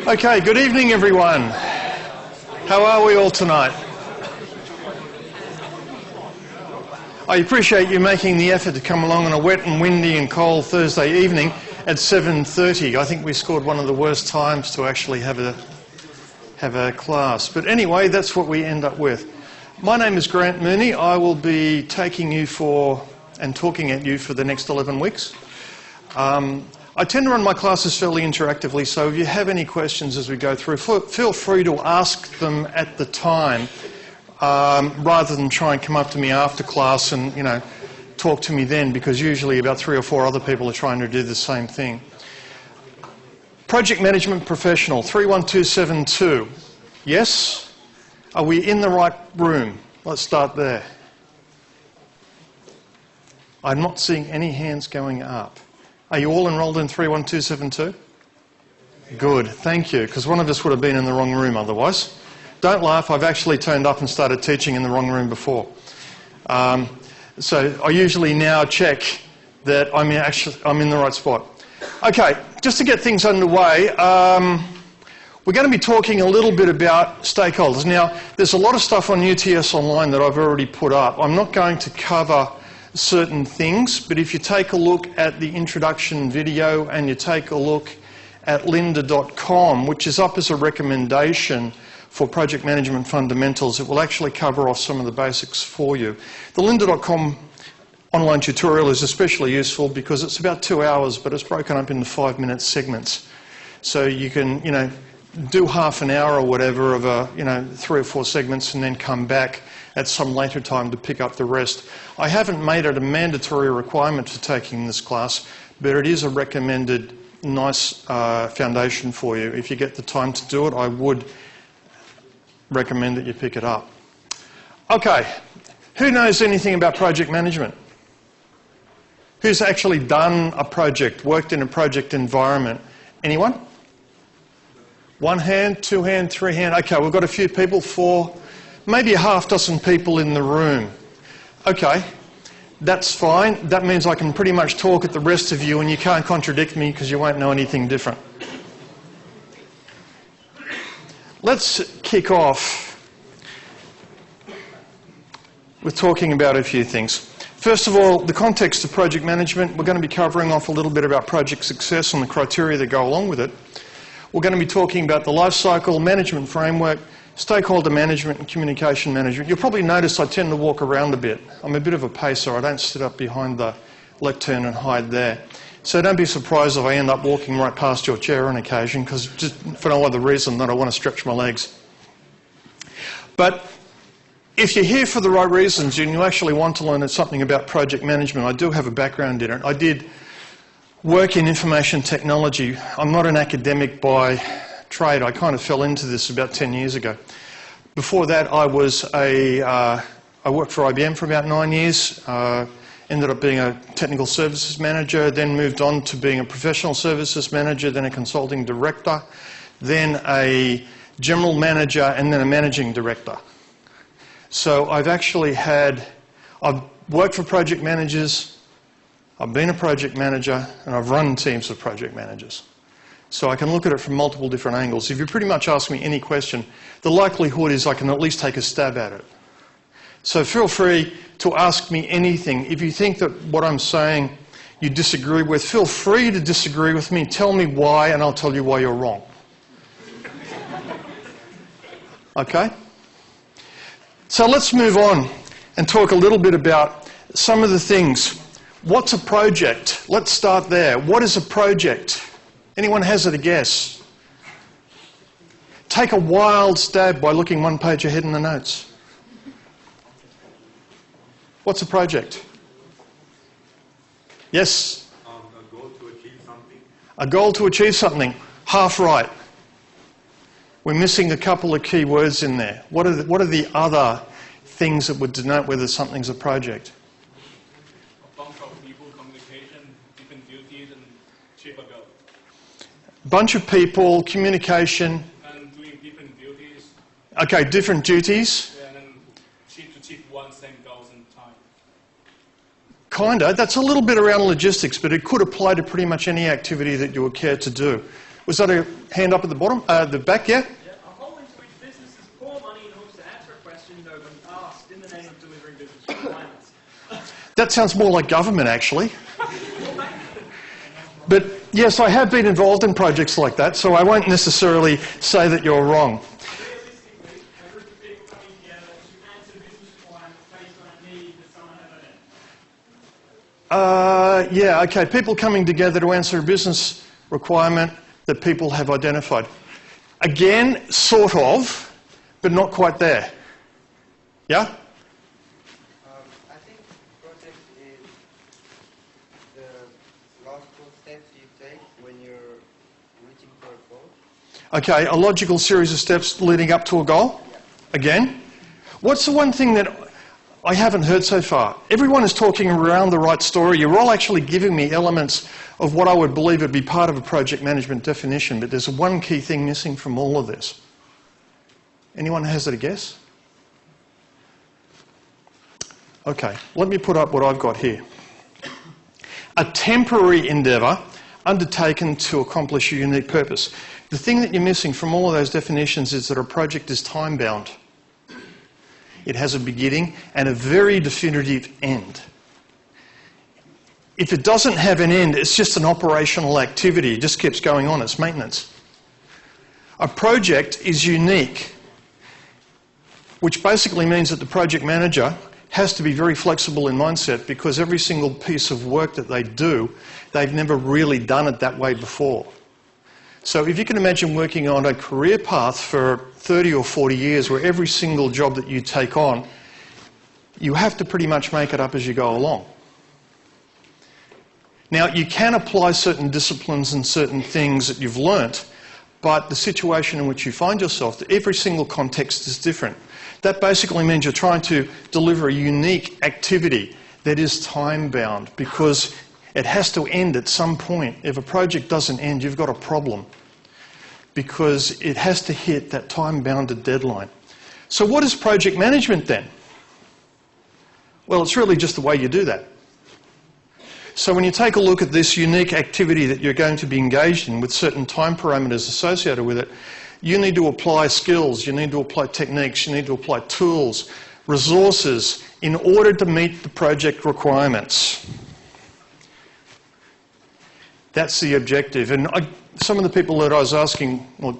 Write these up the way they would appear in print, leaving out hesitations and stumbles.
Okay, good evening everyone. How are we all tonight? I appreciate you making the effort to come along on a wet and windy and cold Thursday evening at 7:30. I think we scored one of the worst times to actually have a class. But anyway, that's what we end up with. My name is Grant Mooney. I will be taking you and talking at you for the next 11 weeks. I tend to run my classes fairly interactively, so if you have any questions as we go through, feel free to ask them at the time, rather than try and come up to me after class and, talk to me then, because usually about 3 or 4 other people are trying to do the same thing. Project Management Professional, 31272. Yes? Are we in the right room? Let's start there. I'm not seeing any hands going up. Are you all enrolled in 31272? Good, thank you, because one of us would have been in the wrong room otherwise. Don't laugh, I've actually turned up and started teaching in the wrong room before. So I usually now check that I'm in the right spot. Okay, just to get things underway, we're going to be talking a little bit about stakeholders. Now, there's a lot of stuff on UTS Online that I've already put up. I'm not going to cover certain things, but if you take a look at the introduction video and you take a look at lynda.com, which is up as a recommendation for project management fundamentals, it will actually cover off some of the basics for you. The lynda.com online tutorial is especially useful because it's about 2 hours, but it's broken up into 5-minute segments. So you can, do half an hour or whatever of 3 or 4 segments and then come back at some later time to pick up the rest. I haven't made it a mandatory requirement for taking this class, but it is a recommended nice foundation for you. If you get the time to do it, I would recommend that you pick it up. Okay, who knows anything about project management? Who's actually done a project, worked in a project environment? Anyone? 1 hand, 2 hand, 3 hand. Okay, we've got a few people, 4, maybe a half dozen people in the room. Okay, that's fine. That means I can pretty much talk at the rest of you and you can't contradict me because you won't know anything different. Let's kick off with talking about a few things. First of all, the context of project management. We're going to be covering off a little bit about project success and the criteria that go along with it. We're going to be talking about the life cycle management framework, stakeholder management and communication management. You'll probably notice I tend to walk around a bit. I'm a bit of a pacer. I don't sit up behind the lectern and hide there. So don't be surprised if I end up walking right past your chair on occasion, because just for no other reason than I want to stretch my legs. But if you're here for the right reasons and you actually want to learn something about project management, I do have a background in it. I did work in information technology. I'm not an academic by trade. I kind of fell into this about 10 years ago. Before that, I worked for IBM for about 9 years. Ended up being a technical services manager, then moved on to being a professional services manager, then a consulting director, then a general manager, and then a managing director. So I've worked for project managers, I've been a project manager, and I've run teams of project managers. So I can look at it from multiple different angles. If you pretty much ask me any question, the likelihood is I can at least take a stab at it. So feel free to ask me anything. If you think that what I'm saying you disagree with, feel free to disagree with me. Tell me why, and I'll tell you why you're wrong. Okay? So let's move on and talk a little bit about some of the things. What's a project? Let's start there. What is a project? Anyone hazard a guess? Take a wild stab by looking one page ahead in the notes. What's a project? Yes? A goal to achieve something. A goal to achieve something. Half right. We're missing a couple of key words in there. What are the other things that would denote whether something's a project? A bunch of people, communication, different duties, and achieve a goal. Bunch of people, communication. And doing different duties. Okay, different duties. And then achieve one same goals in time. Kinda. That's a little bit around logistics, but it could apply to pretty much any activity that you would care to do. Was that a hand up at the bottom? The back, yeah? Yeah, a whole into which businesses pour money in hopes to answer a question no one asked in the name of delivering business requirements. That sounds more like government, actually. But yes, I have been involved in projects like that, so I won't necessarily say that you're wrong. Realistically, a group of people coming together to answer business requirements based on a need that someone has identified. Yeah, okay. People coming together to answer a business requirement that people have identified. Again, sort of, but not quite there. Yeah? I think project is the logical steps you take when you're reaching for a goal. Okay, a logical series of steps leading up to a goal. Again. What's the one thing that I haven't heard so far? Everyone is talking around the right story. You're all actually giving me elements of what I would believe would be part of a project management definition, but there's one key thing missing from all of this. Anyone hazard a guess? Okay, let me put up what I've got here. A temporary endeavour undertaken to accomplish a unique purpose. The thing that you're missing from all of those definitions is that a project is time-bound. It has a beginning and a very definitive end. If it doesn't have an end, it's just an operational activity. It just keeps going on. It's maintenance. A project is unique, which basically means that the project manager has to be very flexible in mindset, because every single piece of work that they do, they've never really done it that way before. So if you can imagine working on a career path for 30 or 40 years where every single job that you take on, you have to pretty much make it up as you go along. Now, you can apply certain disciplines and certain things that you've learnt, but the situation in which you find yourself, every single context is different. That basically means you're trying to deliver a unique activity that is time-bound, because it has to end at some point. If a project doesn't end, you've got a problem, because it has to hit that time-bounded deadline. So what is project management then? Well, it's really just the way you do that. So when you take a look at this unique activity that you're going to be engaged in with certain time parameters associated with it, you need to apply skills, you need to apply techniques, you need to apply tools, resources in order to meet the project requirements. That's the objective. And some of the people that I was asking, or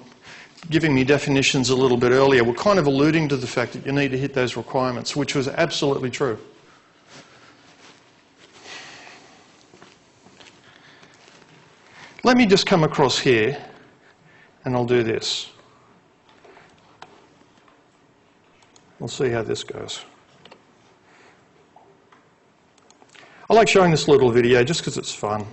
giving me definitions a little bit earlier, were kind of alluding to the fact that you need to hit those requirements, which was absolutely true. Let me just come across here, and I'll do this. We'll see how this goes. I like showing this little video just because it's fun.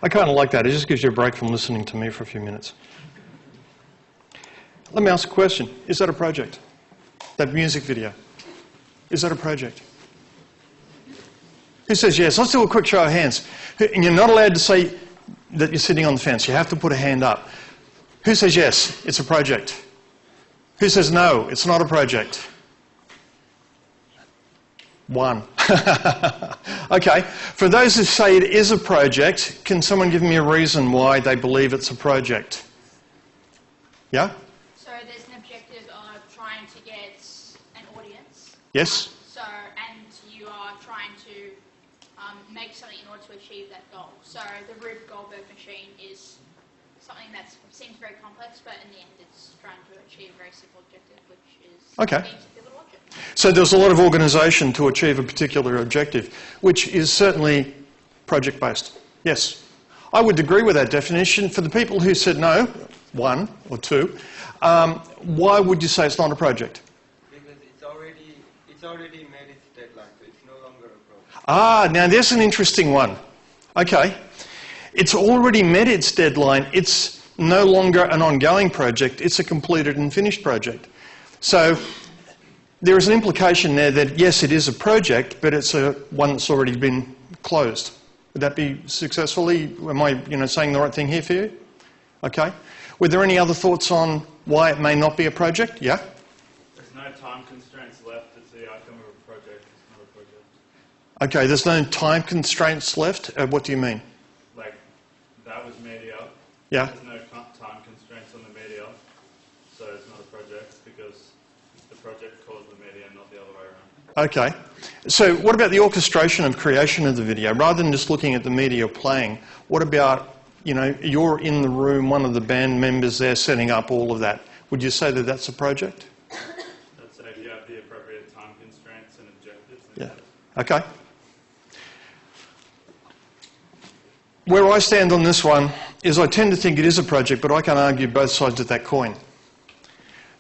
I kind of like that. It just gives you a break from listening to me for a few minutes. Let me ask a question. Is that a project? That music video? Is that a project? Who says yes? Let's do a quick show of hands. And you're not allowed to say that you're sitting on the fence. You have to put a hand up. Who says yes? It's a project. Who says no? It's not a project. One. Okay. For those who say it is a project, can someone give me a reason why they believe it's a project? Yeah? So there's an objective of trying to get an audience. Yes? So, and you are trying to make something in order to achieve that goal. So the Rube Goldberg machine is something that seems very complex, but in the end it's trying to achieve a very simple objective, which is Okay. being a pivotal object. So there's a lot of organisation to achieve a particular objective, which is certainly project-based. Yes. I would agree with that definition. For the people who said no, one or two, why would you say it's not a project? Because it's already made its deadline, so it's no longer a project. Ah, now there's an interesting one. Okay. It's already met its deadline. It's no longer an ongoing project. It's a completed and finished project. So there is an implication there that, yes, it is a project, but it's one that's already been closed. Would that be successfully? Am I saying the right thing here for you? Okay. Were there any other thoughts on why it may not be a project? Yeah? There's no time constraints left. It's the outcome of a project. It's not a project. Okay, there's no time constraints left. What do you mean? Like, that was media. Yeah? There's no time constraints on the media, so it's not a project because the project caused the media, not the other way around. Okay. So what about the orchestration of creation of the video? Rather than just looking at the media playing, what about, you're in the room, one of the band members there setting up all of that. Would you say that that's a project? I'd say if you have the appropriate time constraints and objectives. Yeah. Okay. Where I stand on this one is I tend to think it is a project, but I can argue both sides of that coin.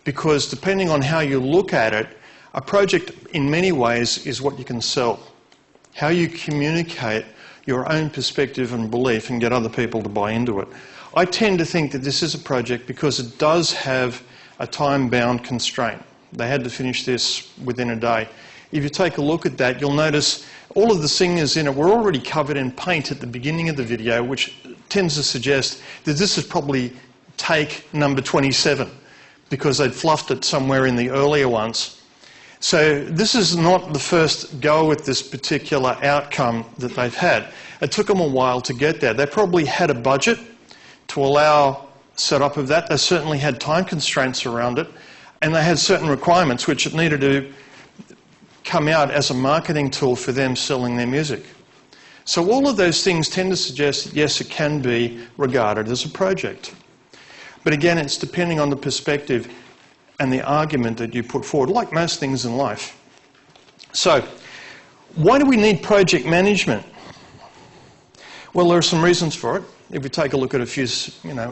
Because depending on how you look at it, a project in many ways is what you can sell. How you communicate your own perspective and belief and get other people to buy into it. I tend to think that this is a project because it does have a time-bound constraint. They had to finish this within a day. If you take a look at that, you'll notice all of the singers in it were already covered in paint at the beginning of the video, which tends to suggest that this is probably take number 27 because they'd fluffed it somewhere in the earlier ones. So this is not the first go at this particular outcome that they've had. It took them a while to get there. They probably had a budget to allow setup of that. They certainly had time constraints around it, and they had certain requirements which it needed to come out as a marketing tool for them selling their music. So all of those things tend to suggest that yes, it can be regarded as a project. But again, it's depending on the perspective and the argument that you put forward, like most things in life. So, why do we need project management? Well, there are some reasons for it. If we take a look at a few,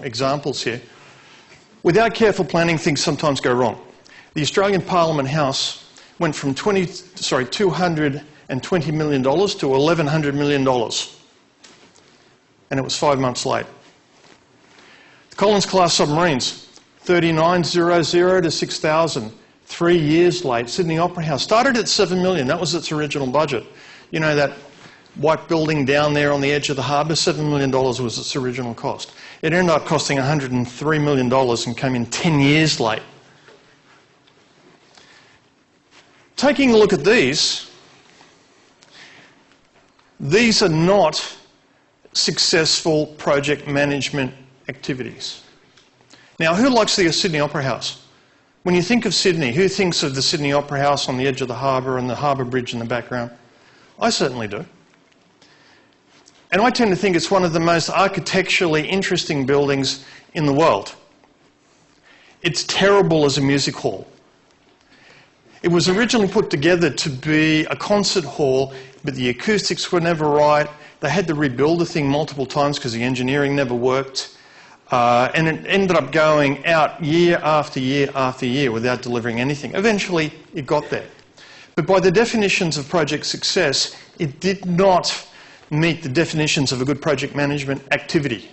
examples here. Without careful planning, things sometimes go wrong. The Australian Parliament House went from $220 million to $1,100 million. And it was 5 months late. The Collins-class submarines, 3900 to 6000, 3 years late. Sydney Opera House started at $7 million. That was its original budget. You know that white building down there on the edge of the harbour? $7 million was its original cost. It ended up costing $103 million and came in 10 years late. Taking a look at these are not successful project management activities. Now, who likes the Sydney Opera House? When you think of Sydney, who thinks of the Sydney Opera House on the edge of the harbour and the harbour bridge in the background? I certainly do. And I tend to think it's one of the most architecturally interesting buildings in the world. It's terrible as a music hall. It was originally put together to be a concert hall, but the acoustics were never right. They had to rebuild the thing multiple times because the engineering never worked. And it ended up going out year after year after year without delivering anything. Eventually, it got there. But by the definitions of project success, it did not meet the definitions of a good project management activity.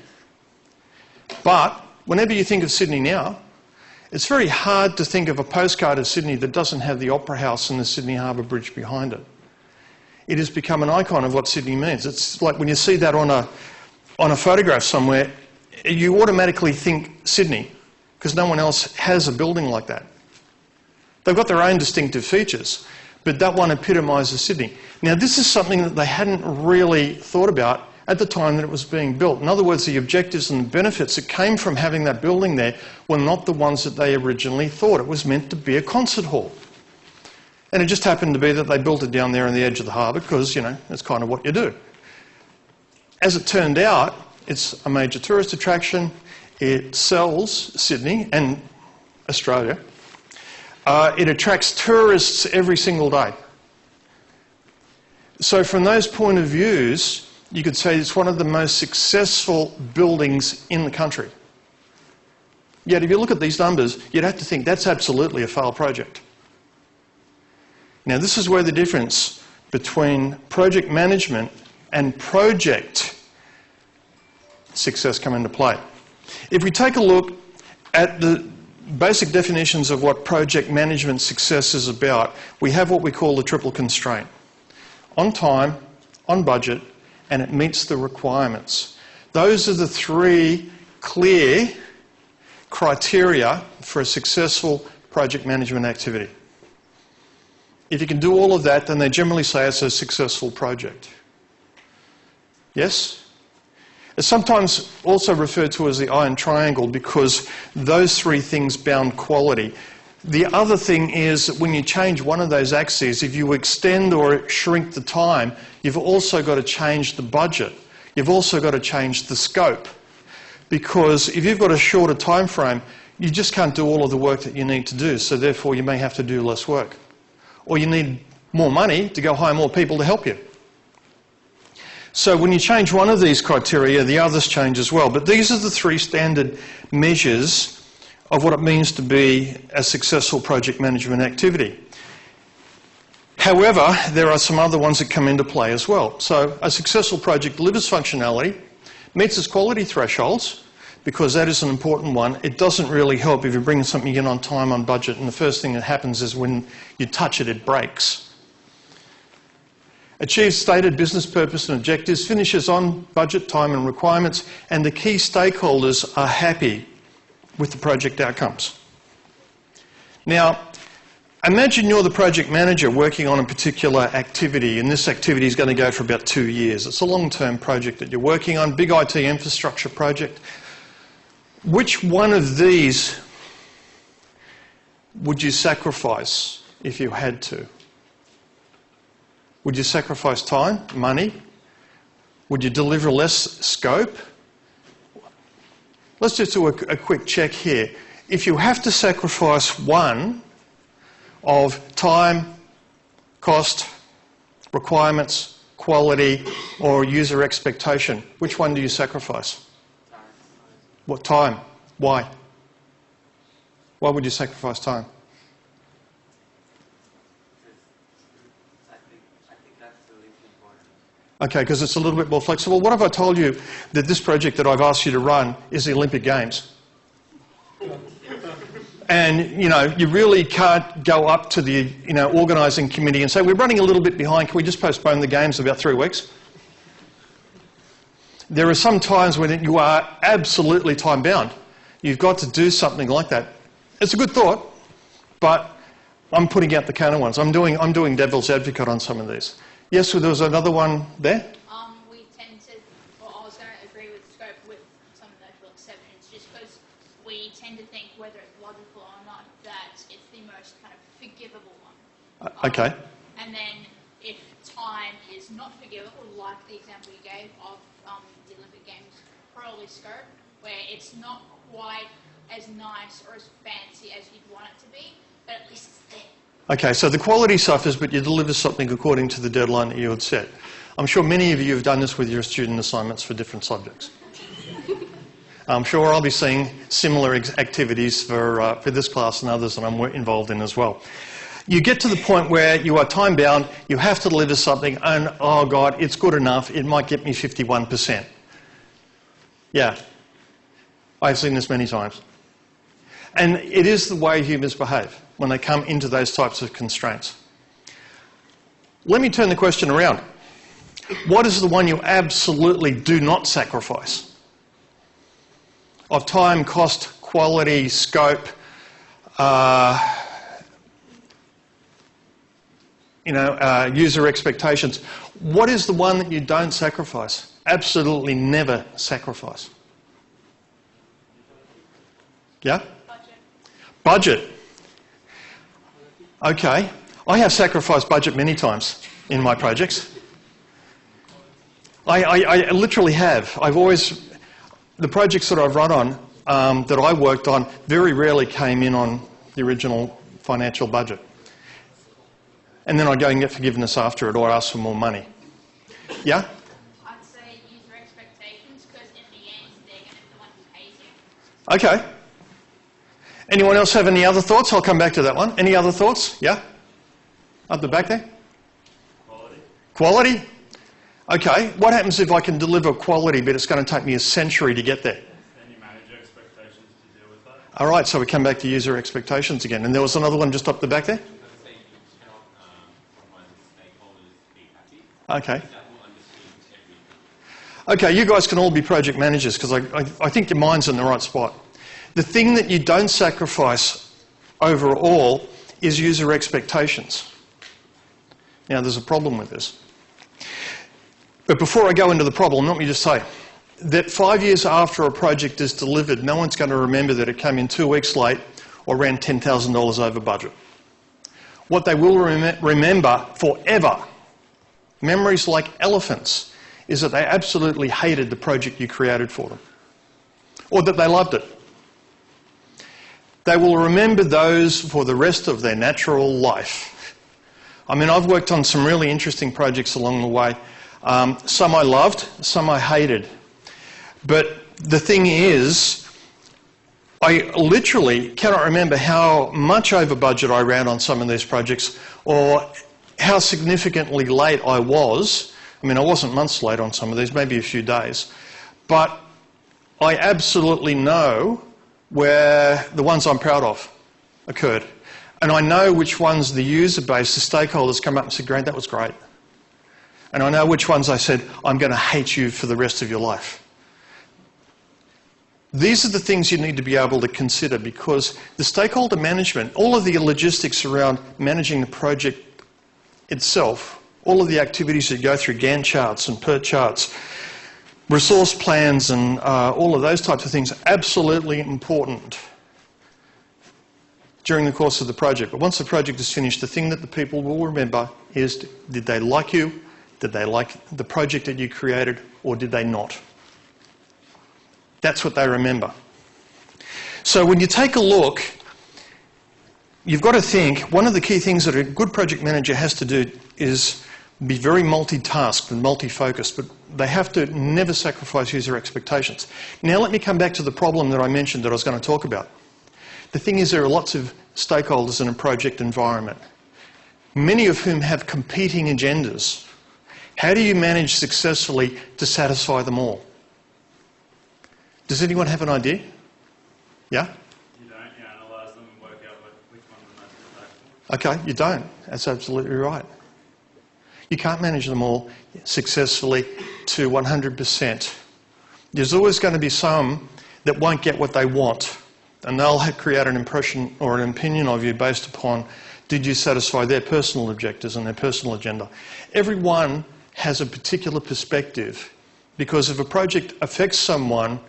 But whenever you think of Sydney now, it's very hard to think of a postcard of Sydney that doesn't have the Opera House and the Sydney Harbour Bridge behind it. It has become an icon of what Sydney means. It's like when you see that on a photograph somewhere, you automatically think Sydney, because no one else has a building like that. They've got their own distinctive features, but that one epitomises Sydney. Now, this is something that they hadn't really thought about at the time that it was being built. In other words, the objectives and the benefits that came from having that building there were not the ones that they originally thought. It was meant to be a concert hall. And it just happened to be that they built it down there on the edge of the harbour because, you know, that's kind of what you do. As it turned out, it's a major tourist attraction. It sells Sydney and Australia. It attracts tourists every single day. So from those point of views, you could say it's one of the most successful buildings in the country. Yet if you look at these numbers, you'd have to think that's absolutely a failed project. Now this is where the difference between project management and project success come into play. If we take a look at the basic definitions of what project management success is about, we have what we call the triple constraint. On time, on budget, and it meets the requirements. Those are the three clear criteria for a successful project management activity. If you can do all of that, then they generally say it's a successful project. Yes? It's sometimes also referred to as the iron triangle because those three things bound quality. The other thing is that when you change one of those axes, if you extend or shrink the time, you've also got to change the budget. You've also got to change the scope. Because if you've got a shorter time frame, you just can't do all of the work that you need to do, so therefore you may have to do less work. Or you need more money to go hire more people to help you. So when you change one of these criteria, the others change as well. But these are the three standard measures of what it means to be a successful project management activity. However, there are some other ones that come into play as well. So a successful project delivers functionality, meets its quality thresholds, because that is an important one. It doesn't really help if you bring something in on time, on budget, and the first thing that happens is when you touch it, it breaks. Achieves stated business purpose and objectives, finishes on budget, time and requirements, and the key stakeholders are happy with the project outcomes. Now, imagine you're the project manager working on a particular activity, and this activity is going to go for about 2 years. It's a long-term project that you're working on, big IT infrastructure project. Which one of these would you sacrifice if you had to? Would you sacrifice time, money? Would you deliver less scope? Let's just do a quick check here. If you have to sacrifice one of time, cost, requirements, quality, or user expectation, which one do you sacrifice? What time? Why? Why would you sacrifice time? I think that's the least important. Okay, because it's a little bit more flexible. What if I told you that this project that I've asked you to run is the Olympic Games? And, you know, you really can't go up to the, organising committee and say, we're running a little bit behind, can we just postpone the Games about 3 weeks? There are some times when you are absolutely time-bound. You've got to do something like that. It's a good thought, but I'm putting out the counter ones. I'm doing devil's advocate on some of these. Yes, well, there was another one there? We tend to, well, I was going to agree with scope with some notable exceptions, just because we tend to think whether it's logical or not, that it's the most kind of forgivable one. Okay. And then if time is not forgivable, like the example you gave of the Olympic Games, probably scope, where it's not quite as nice or as fancy as you'd want it to be, but at least it's there. Okay, so the quality suffers, but you deliver something according to the deadline that you had set. I'm sure many of you have done this with your student assignments for different subjects. I'm sure I'll be seeing similar activities for this class and others that I'm involved in as well. You get to the point where you are time bound, you have to deliver something, and oh God, it's good enough, it might get me 51%. Yeah, I've seen this many times. And it is the way humans behave when they come into those types of constraints. Let me turn the question around. What is the one you absolutely do not sacrifice? Of time, cost, quality, scope, user expectations. What is the one that you don't sacrifice? Absolutely never sacrifice. Yeah? Budget. Okay. I have sacrificed budget many times in my projects. I literally have. The projects that I've run on, that I worked on, very rarely came in on the original financial budget. And then I'd go and get forgiveness after it, or ask for more money. Yeah? I'd say user expectations, because in the end, they're going to be the one who pays you. Okay. Anyone else have any other thoughts? I'll come back to that one. Any other thoughts? Yeah? Up the back there? Quality. Quality? Okay. What happens if I can deliver quality, but it's going to take me a century to get there? Then you manage your expectations to deal with that. All right, so we come back to user expectations again. And there was another one just up the back there? Okay. Okay, you guys can all be project managers, because I think your mind's in the right spot. The thing that you don't sacrifice overall is user expectations. Now, there's a problem with this. But before I go into the problem, let me just say that 5 years after a project is delivered, no one's going to remember that it came in 2 weeks late or ran $10,000 over budget. What they will remember forever, memories like elephants, is that they absolutely hated the project you created for them, or that they loved it. They will remember those for the rest of their natural life. I mean, I've worked on some really interesting projects along the way. Some I loved, some I hated. But the thing is, I literally cannot remember how much over budget I ran on some of these projects, or how significantly late I was. I mean, I wasn't months late on some of these, maybe a few days. But I absolutely know where the ones I'm proud of occurred. And I know which ones the user base, the stakeholders come up and said, Grant, that was great. And I know which ones I said, I'm going to hate you for the rest of your life. These are the things you need to be able to consider, because the stakeholder management, all of the logistics around managing the project itself, all of the activities that go through Gantt charts and PERT charts, resource plans and all of those types of things are absolutely important during the course of the project. But once the project is finished, the thing that the people will remember is, did they like you? Did they like the project that you created, or did they not? That's what they remember. So when you take a look, you've got to think, one of the key things that a good project manager has to do is be very multitasked and multi-focused, but they have to never sacrifice user expectations. Now let me come back to the problem that I mentioned that I was going to talk about. The thing is, there are lots of stakeholders in a project environment, many of whom have competing agendas. How do you manage successfully to satisfy them all? Does anyone have an idea? Yeah? You analyse them and work out which ones are most impactful. Okay, you don't. That's absolutely right. You can't manage them all successfully to 100%. There's always going to be some that won't get what they want, and they'll create an impression or an opinion of you based upon, did you satisfy their personal objectives and their personal agenda? Everyone has a particular perspective, because if a project affects someone,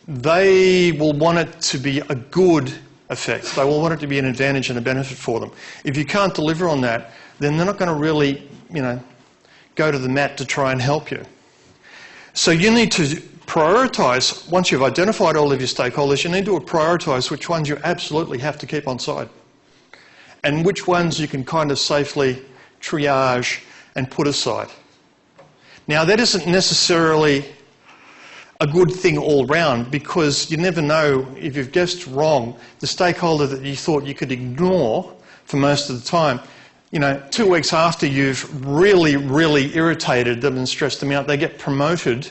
they will want it to be a good effect. They will want it to be an advantage and a benefit for them. If you can't deliver on that, then they're not going to really, go to the mat to try and help you. So you need to prioritise, once you've identified all of your stakeholders, you need to prioritise which ones you absolutely have to keep on side, and which ones you can kind of safely triage and put aside. Now, that isn't necessarily a good thing all round, because you never know, if you've guessed wrong, the stakeholder that you thought you could ignore for most of the time, 2 weeks after you've really, really irritated them and stressed them out, they get promoted,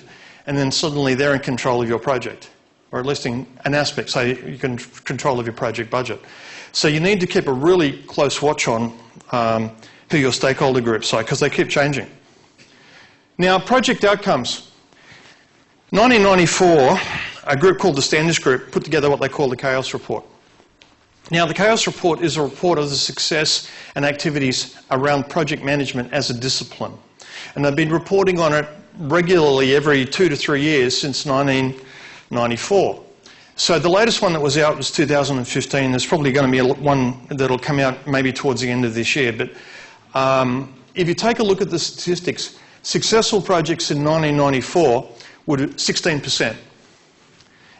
and then suddenly they're in control of your project, or at least in an aspect, so you can control of your project budget. So you need to keep a really close watch on who your stakeholder groups are, because they keep changing. Now, project outcomes. 1994, a group called the Standish Group put together what they call the Chaos Report. Now, the Chaos Report is a report of the success and activities around project management as a discipline. And they've been reporting on it regularly every 2 to 3 years since 1994. So the latest one that was out was 2015. There's probably going to be one that'll come out maybe towards the end of this year. But if you take a look at the statistics, successful projects in 1994 were 16%.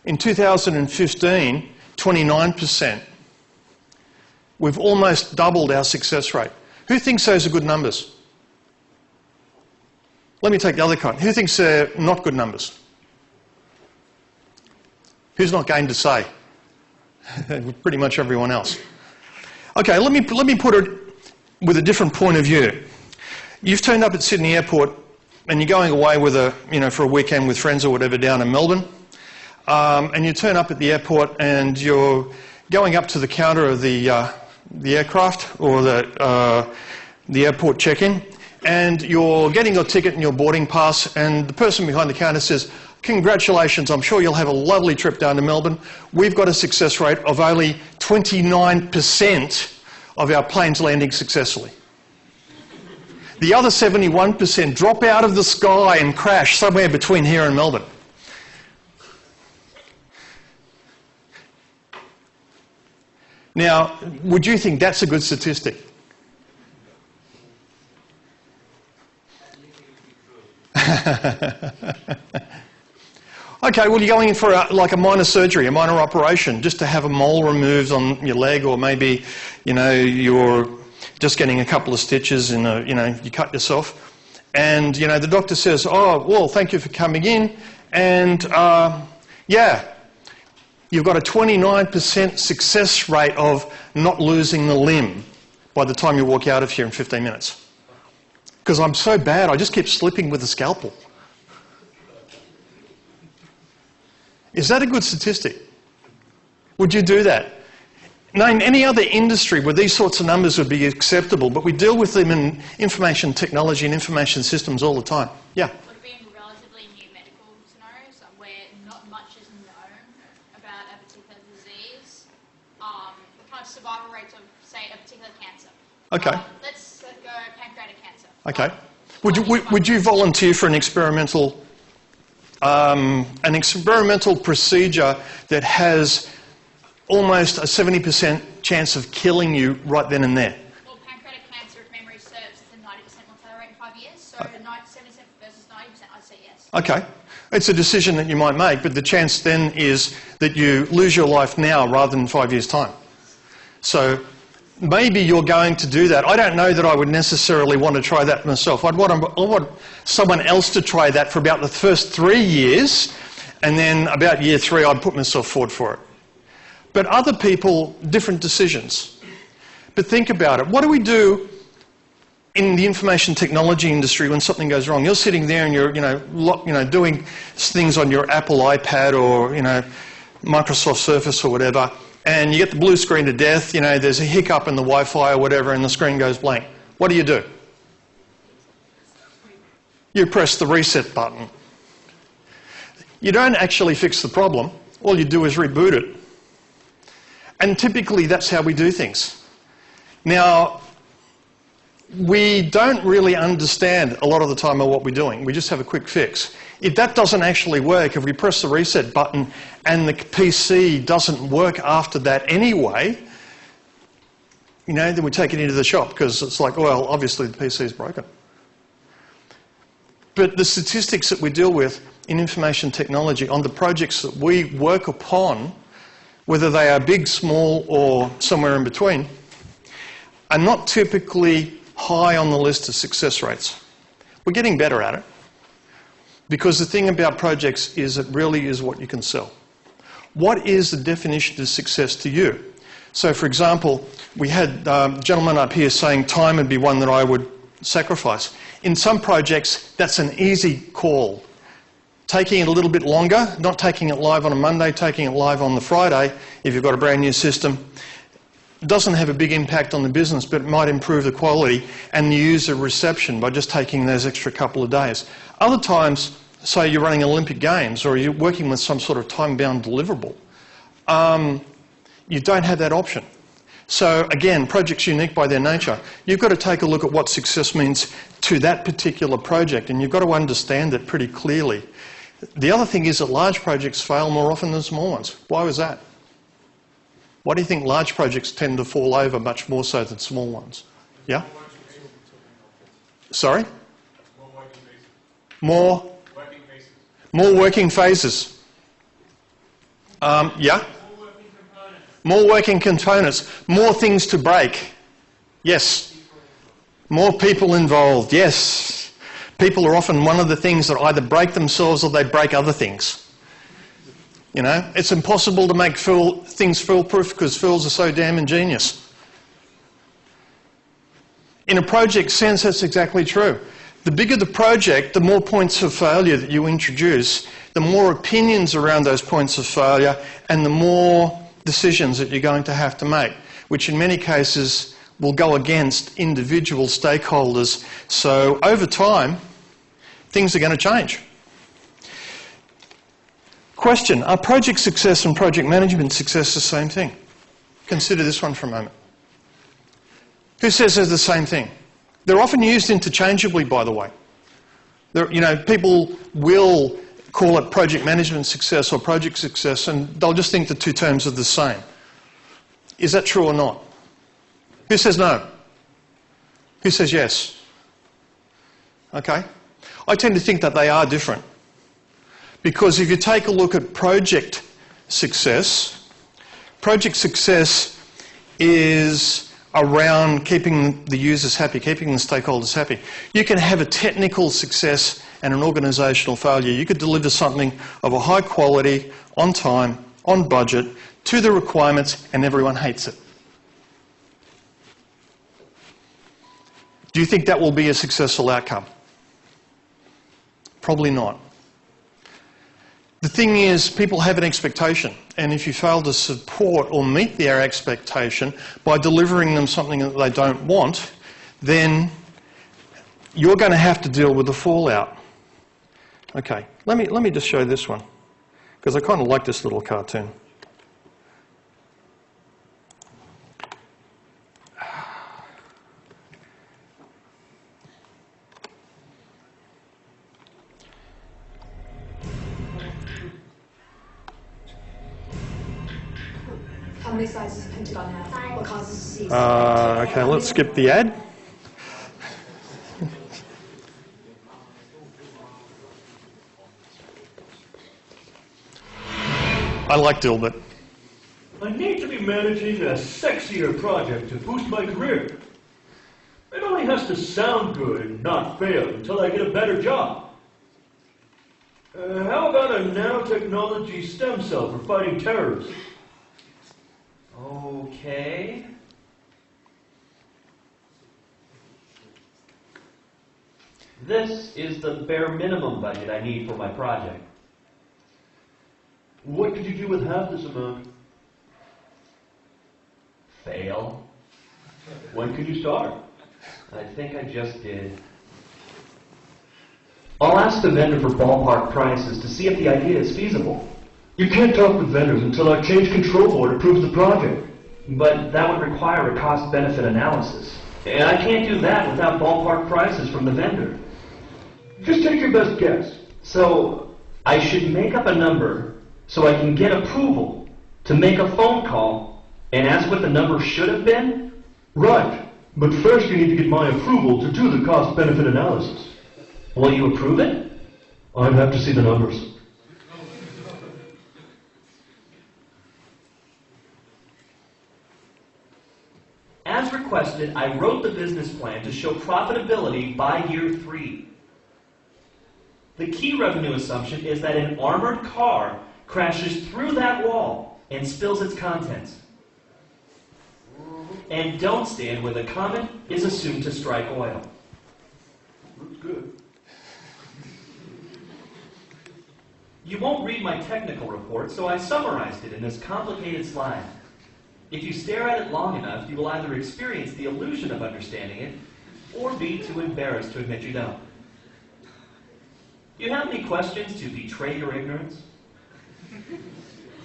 In 2015, 29%. We've almost doubled our success rate. Who thinks those are good numbers? Let me take the other kind. Who thinks they're not good numbers? Who's not game to say? Pretty much everyone else. Okay, let me put it with a different point of view. You've turned up at Sydney Airport and you're going away with for a weekend with friends or whatever down in Melbourne, and you turn up at the airport and you're going up to the counter of the aircraft or the airport check-in, and you're getting your ticket and your boarding pass, and the person behind the counter says, "Congratulations, I'm sure you'll have a lovely trip down to Melbourne. We've got a success rate of only 29% of our planes landing successfully. The other 71% drop out of the sky and crash somewhere between here and Melbourne." Now, would you think that's a good statistic? Okay, well, you're going in for a minor surgery, a minor operation, just to have a mole removed on your leg, or maybe, you're just getting a couple of stitches and, you cut yourself. And, the doctor says, "Oh, well, thank you for coming in. And, you've got a 29% success rate of not losing the limb by the time you walk out of here in 15 minutes. Because I'm so bad, I just keep slipping with the scalpel." Is that a good statistic? Would you do that? Name any other industry where these sorts of numbers would be acceptable, but we deal with them in information technology and information systems all the time. Yeah? Would it be in relatively new medical scenarios where not much is known about a particular disease? The kind of survival rates of, say, a particular cancer. Okay. Let's go pancreatic cancer. Okay. Would you volunteer for an experimental procedure that has almost a 70% chance of killing you right then and there? Well, pancreatic cancer, if memory serves, is a 90% mortality rate in 5 years. So 70% versus 90%, I'd say yes. Okay. It's a decision that you might make, but the chance then is that you lose your life now rather than 5 years' time. So maybe you're going to do that. I don't know that I would necessarily want to try that myself. I want someone else to try that for about the first 3 years, and then about year 3 I'd put myself forward for it. But other people, different decisions. But think about it. What do we do in the information technology industry when something goes wrong? You're sitting there and you're doing things on your Apple iPad or Microsoft Surface or whatever, and you get the blue screen to death, there's a hiccup in the Wi-Fi or whatever, and the screen goes blank. What do? You press the reset button. You don't actually fix the problem. All you do is reboot it. And typically that's how we do things. Now, we don't really understand a lot of the time of what we're doing. We just have a quick fix. If that doesn't actually work, if we press the reset button and the PC doesn't work after that anyway, then we take it into the shop because it's like, well, obviously the PC is broken. But the statistics that we deal with in information technology on the projects that we work upon, whether they are big, small, or somewhere in between, are not typically high on the list of success rates. We're getting better at it. Because the thing about projects is it really is what you can sell. What is the definition of success to you? So, for example, we had a gentleman up here saying time would be one that I would sacrifice. In some projects, that's an easy call. Taking it a little bit longer, not taking it live on a Monday, taking it live on the Friday, if you've got a brand new system, doesn't have a big impact on the business, but it might improve the quality and the user reception by just taking those extra couple of days. Other times, say you're running Olympic Games or you're working with some sort of time-bound deliverable, you don't have that option. So again, projects unique by their nature. You've got to take a look at what success means to that particular project, and you've got to understand it pretty clearly. The other thing is that large projects fail more often than small ones. Why was that? Why do you think large projects tend to fall over much more so than small ones? Yeah? Sorry? More working phases. Yeah? More working components. More things to break. Yes. More people involved. Yes. People are often one of the things that either break themselves or they break other things. You know, it's impossible to make things foolproof because fools are so damn ingenious. In a project sense, that's exactly true. The bigger the project, the more points of failure that you introduce, the more opinions around those points of failure, and the more decisions that you're going to have to make, which in many cases will go against individual stakeholders. So over time, things are going to change. Question, are project success and project management success the same thing? Consider this one for a moment. Who says they're the same thing? They're often used interchangeably, by the way. You know, people will call it project management success or project success, and they'll just think the two terms are the same. Is that true or not? Who says no? Who says yes? Okay. I tend to think that they are different. Because if you take a look at project success is around keeping the users happy, keeping the stakeholders happy. You can have a technical success and an organisational failure. You could deliver something of a high quality, on time, on budget, to the requirements, and everyone hates it. Do you think that will be a successful outcome? Probably not. The thing is, people have an expectation, and if you fail to support or meet their expectation by delivering them something that they don't want, then you're going to have to deal with the fallout. Okay, let me just show this one, because I kind of like this little cartoon. How many sizes does Pentagon have? What causes disease? Okay, let's skip the ad. I like Dilbert. I need to be managing a sexier project to boost my career. It only has to sound good and not fail until I get a better job. How about a nanotechnology stem cell for fighting terrorism? Okay. This is the bare minimum budget I need for my project. What could you do with half this amount? Fail. When could you start? I think I just did. I'll ask the vendor for ballpark prices to see if the idea is feasible. You can't talk with vendors until our change control board approves the project. But that would require a cost-benefit analysis. And I can't do that without ballpark prices from the vendor. Just take your best guess. So I should make up a number so I can get approval to make a phone call and ask what the number should have been? Right. But first you need to get my approval to do the cost-benefit analysis. Will you approve it? I'd have to see the numbers. As requested, I wrote the business plan to show profitability by year 3. The key revenue assumption is that an armored car crashes through that wall and spills its contents. And don't stand where the comet is assumed to strike oil. Looks good. You won't read my technical report, so I summarized it in this complicated slide. If you stare at it long enough, you will either experience the illusion of understanding it, or be too embarrassed to admit you don't. Do you have any questions to betray your ignorance?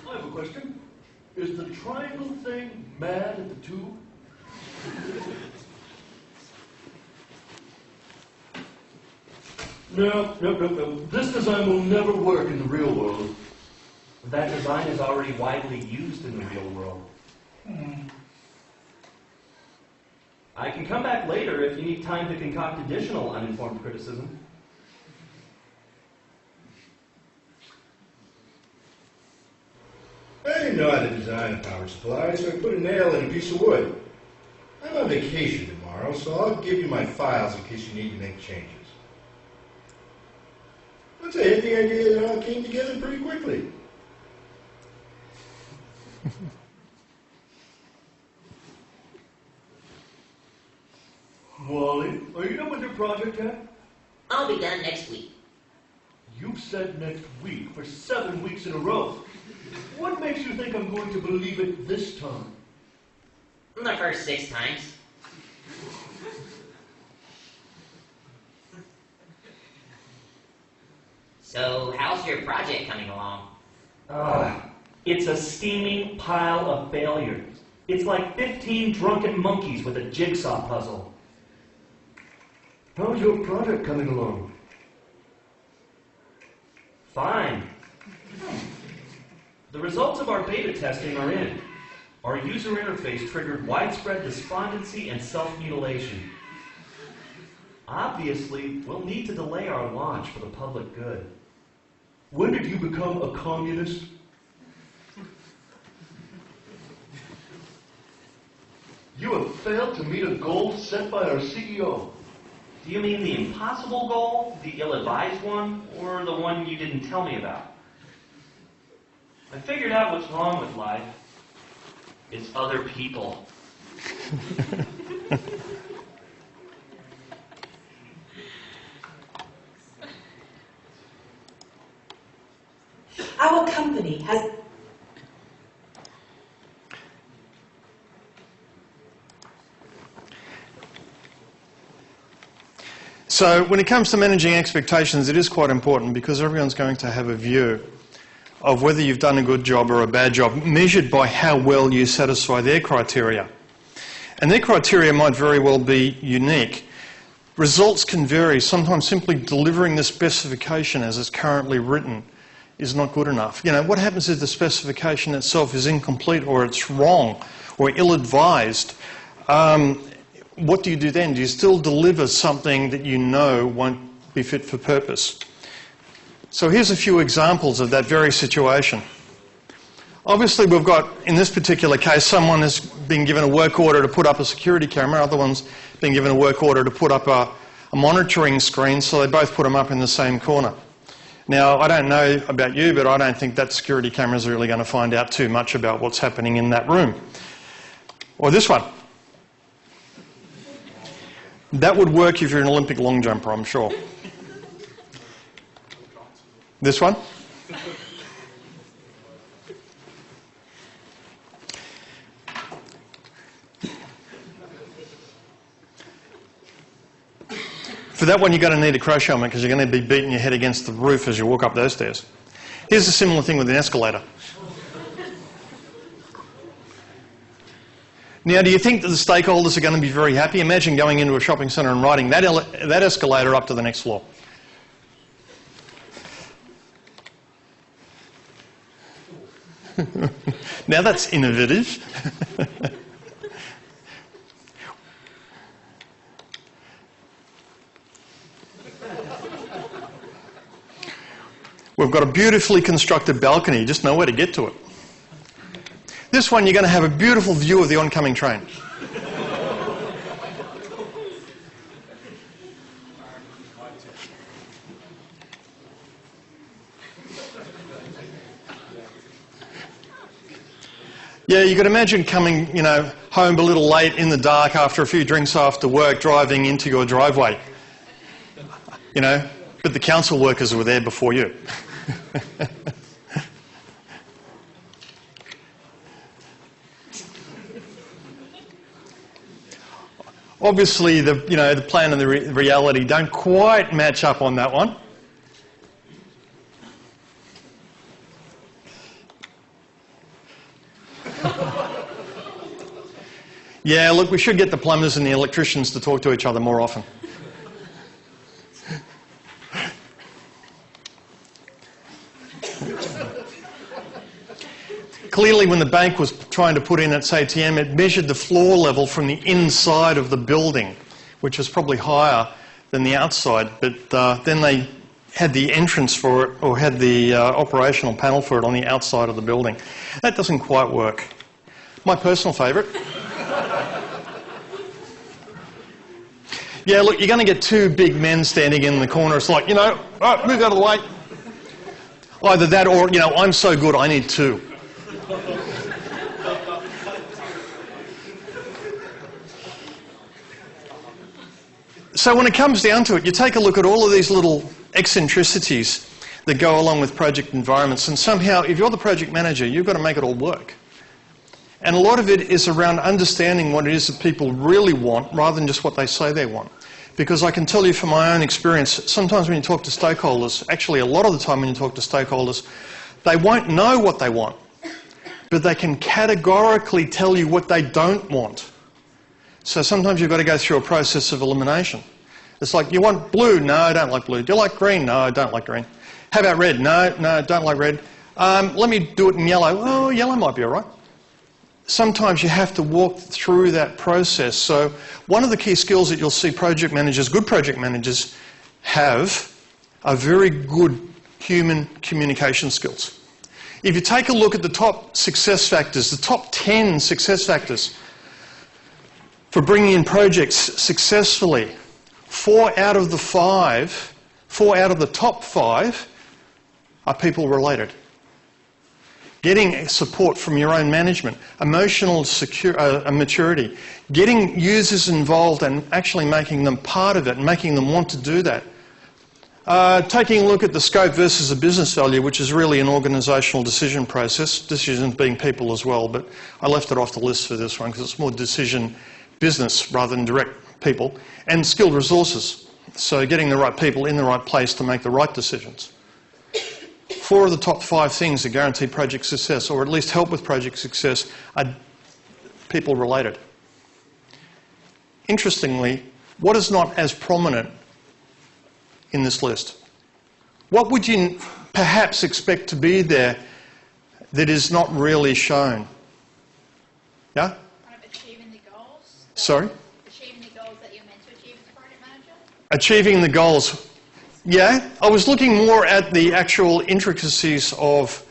I have a question. Is the triangle thing mad at the tube? No. This design will never work in the real world. That design is already widely used in the real world. I can come back later if you need time to concoct additional uninformed criticism. I didn't know how to design a power supply, so I put a nail in a piece of wood. I'm on vacation tomorrow, so I'll give you my files in case you need to make changes. Once I hit the idea, it all came together pretty quickly. Wally, are you done with your project yet? I'll be done next week. You've said next week for 7 weeks in a row. What makes you think I'm going to believe it this time? The first 6 times. So, how's your project coming along? It's a steaming pile of failures. It's like 15 drunken monkeys with a jigsaw puzzle. How's your project coming along? Fine. The results of our beta testing are in. Our user interface triggered widespread despondency and self-mutilation. Obviously, we'll need to delay our launch for the public good. When did you become a communist? You have failed to meet a goal set by our CEO. Do you mean the impossible goal, the ill-advised one, or the one you didn't tell me about? I figured out what's wrong with life. It's other people. Our company has... So when it comes to managing expectations, it is quite important because everyone's going to have a view of whether you've done a good job or a bad job, measured by how well you satisfy their criteria. And their criteria might very well be unique. Results can vary. Sometimes simply delivering the specification as it's currently written is not good enough. You know, what happens if the specification itself is incomplete or it's wrong or ill-advised? What do you do then? Do you still deliver something that you know won't be fit for purpose? So here's a few examples of that very situation. Obviously we've got, in this particular case, someone has been given a work order to put up a security camera, other one's been given a work order to put up a monitoring screen, so they both put them up in the same corner. Now, I don't know about you, but I don't think that security camera is really going to find out too much about what's happening in that room. Or this one. That would work if you're an Olympic long jumper, I'm sure. This one. For that one, you're going to need a crash helmet because you're going to be beating your head against the roof as you walk up those stairs. Here's a similar thing with an escalator. Now, do you think that the stakeholders are going to be very happy? Imagine going into a shopping centre and riding that escalator up to the next floor. Now that's innovative. We've got a beautifully constructed balcony, just know where to get to it. This one, you're going to have a beautiful view of the oncoming train. Yeah, you could imagine coming, home a little late in the dark after a few drinks after work, driving into your driveway. But the council workers were there before you. Obviously, the plan and the reality don't quite match up on that one. Yeah, look, we should get the plumbers and the electricians to talk to each other more often. Clearly, when the bank was trying to put in its ATM, it measured the floor level from the inside of the building, which was probably higher than the outside, but then they had the entrance for it, or had the operational panel for it on the outside of the building. That doesn't quite work. My personal favourite. Yeah, look, you're going to get two big men standing in the corner. It's like, oh, move out of the way. Either that or, I'm so good, I need two. So when it comes down to it, you take a look at all of these little eccentricities that go along with project environments, and somehow, if you're the project manager, you've got to make it all work. And a lot of it is around understanding what it is that people really want rather than just what they say they want. Because I can tell you from my own experience, sometimes when you talk to stakeholders, actually a lot of the time when you talk to stakeholders, they won't know what they want, but they can categorically tell you what they don't want. So sometimes you've got to go through a process of elimination. It's like, you want blue? No, I don't like blue. Do you like green? No, I don't like green. How about red? No, I don't like red. Let me do it in yellow. Oh, yellow might be all right. Sometimes you have to walk through that process. So one of the key skills that you'll see project managers, good project managers, have are very good human communication skills. If you take a look at the top success factors, the top 10 success factors for bringing in projects successfully, 4 out of the top 5 are people related. Getting support from your own management, emotional maturity, getting users involved and actually making them part of it and making them want to do that. Taking a look at the scope versus the business value, which is really an organisational decision process, decisions being people as well, but I left it off the list for this one because it's more decision business rather than direct people, and skilled resources. So getting the right people in the right place to make the right decisions. 4 of the top 5 things that guarantee project success, or at least help with project success, are people related. Interestingly, what is not as prominent in this list? What would you perhaps expect to be there that is not really shown? Yeah? Kind of achieving the goals. Sorry? Achieving the goals that you're meant to achieve as a project manager? Achieving the goals. Yeah, I was looking more at the actual intricacies of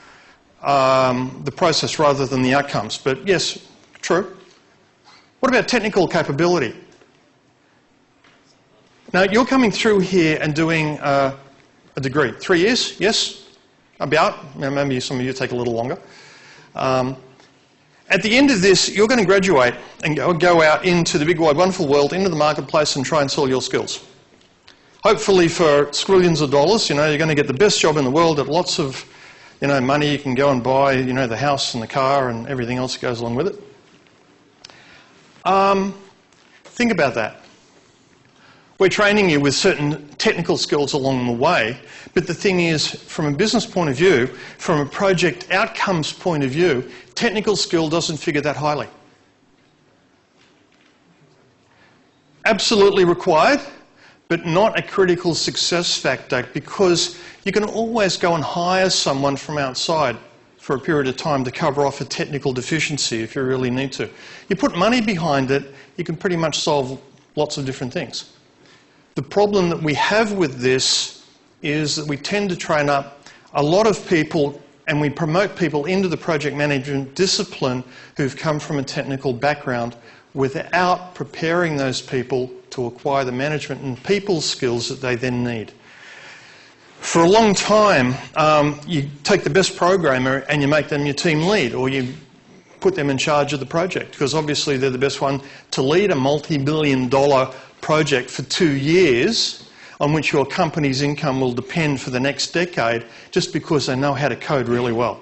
the process rather than the outcomes, but yes, true. What about technical capability? Now, you're coming through here and doing a degree. 3 years, yes? About. Maybe some of you take a little longer. At the end of this, you're going to graduate and go out into the big, wide, wonderful world, into the marketplace and try and sell your skills. Hopefully for squillions of dollars, you're going to get the best job in the world at lots of, money. You can go and buy, the house and the car and everything else that goes along with it. Think about that. We're training you with certain technical skills along the way, but the thing is, from a business point of view, from a project outcomes point of view, technical skill doesn't figure that highly. Absolutely required, but not a critical success factor, because you can always go and hire someone from outside for a period of time to cover off a technical deficiency if you really need to. You put money behind it, you can pretty much solve lots of different things. The problem that we have with this is that we tend to train up a lot of people and we promote people into the project management discipline who've come from a technical background without preparing those people to acquire the management and people skills that they then need. For a long time, you take the best programmer and you make them your team lead, or you put them in charge of the project, because obviously they're the best one to lead a multi-million-dollar project for 2 years on which your company's income will depend for the next decade, just because they know how to code really well.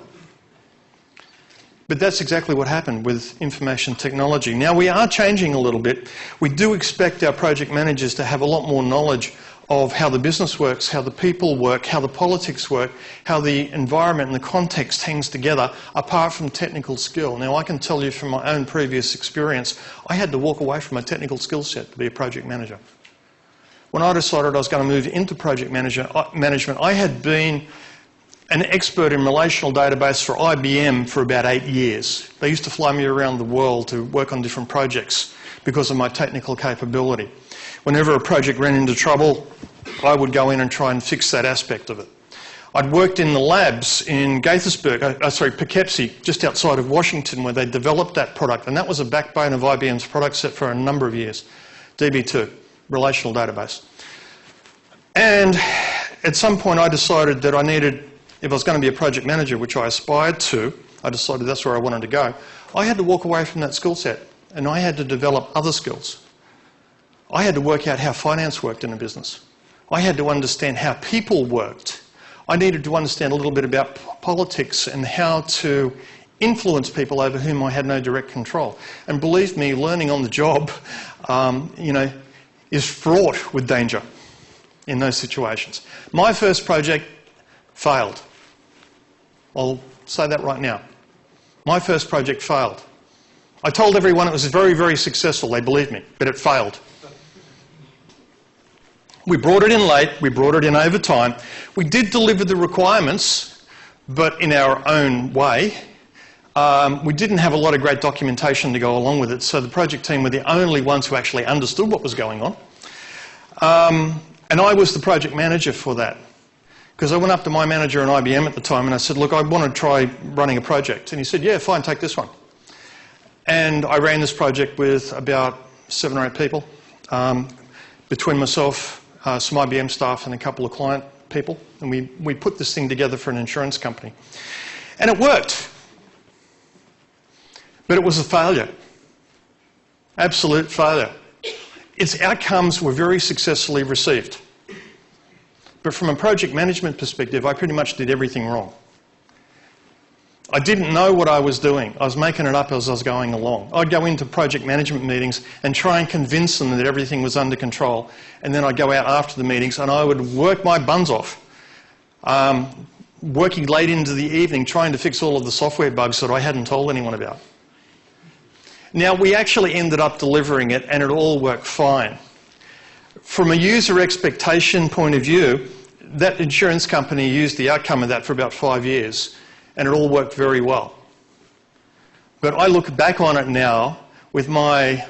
But that's exactly what happened with information technology. Now, we are changing a little bit. We do expect our project managers to have a lot more knowledge of how the business works, how the people work, how the politics work, how the environment and the context hangs together, apart from technical skill. Now, I can tell you from my own previous experience, I had to walk away from my technical skill set to be a project manager. When I decided I was going to move into project management, I had been an expert in relational database for IBM for about 8 years. They used to fly me around the world to work on different projects because of my technical capability. Whenever a project ran into trouble, I would go in and try and fix that aspect of it. I'd worked in the labs in Poughkeepsie, just outside of Washington, where they developed that product, and that was a backbone of IBM's product set for a number of years. DB2, relational database. And at some point I decided that I needed, if I was going to be a project manager, which I aspired to, I decided that's where I wanted to go. I had to walk away from that skill set, and I had to develop other skills. I had to work out how finance worked in a business. I had to understand how people worked. I needed to understand a little bit about politics and how to influence people over whom I had no direct control. And believe me, learning on the job, is fraught with danger in those situations. My first project failed. I'll say that right now. My first project failed. I told everyone it was very, very successful. They believed me, but it failed. We brought it in late. We brought it in over time. We did deliver the requirements, but in our own way. We didn't have a lot of great documentation to go along with it, so the project team were the only ones who actually understood what was going on. And I was the project manager for that. Because I went up to my manager in IBM at the time and I said, look, I want to try running a project. And he said, yeah, fine, take this one. And I ran this project with about 7 or 8 people, between myself, some IBM staff and a couple of client people. And we put this thing together for an insurance company. And it worked. But it was a failure. Absolute failure. Its outcomes were very successfully received. But from a project management perspective, I pretty much did everything wrong. I didn't know what I was doing. I was making it up as I was going along. I'd go into project management meetings and try and convince them that everything was under control. And then I'd go out after the meetings and I would work my buns off, working late into the evening, trying to fix all of the software bugs that I hadn't told anyone about. Now, we actually ended up delivering it and it all worked fine. From a user expectation point of view, that insurance company used the outcome of that for about 5 years and it all worked very well. But I look back on it now with my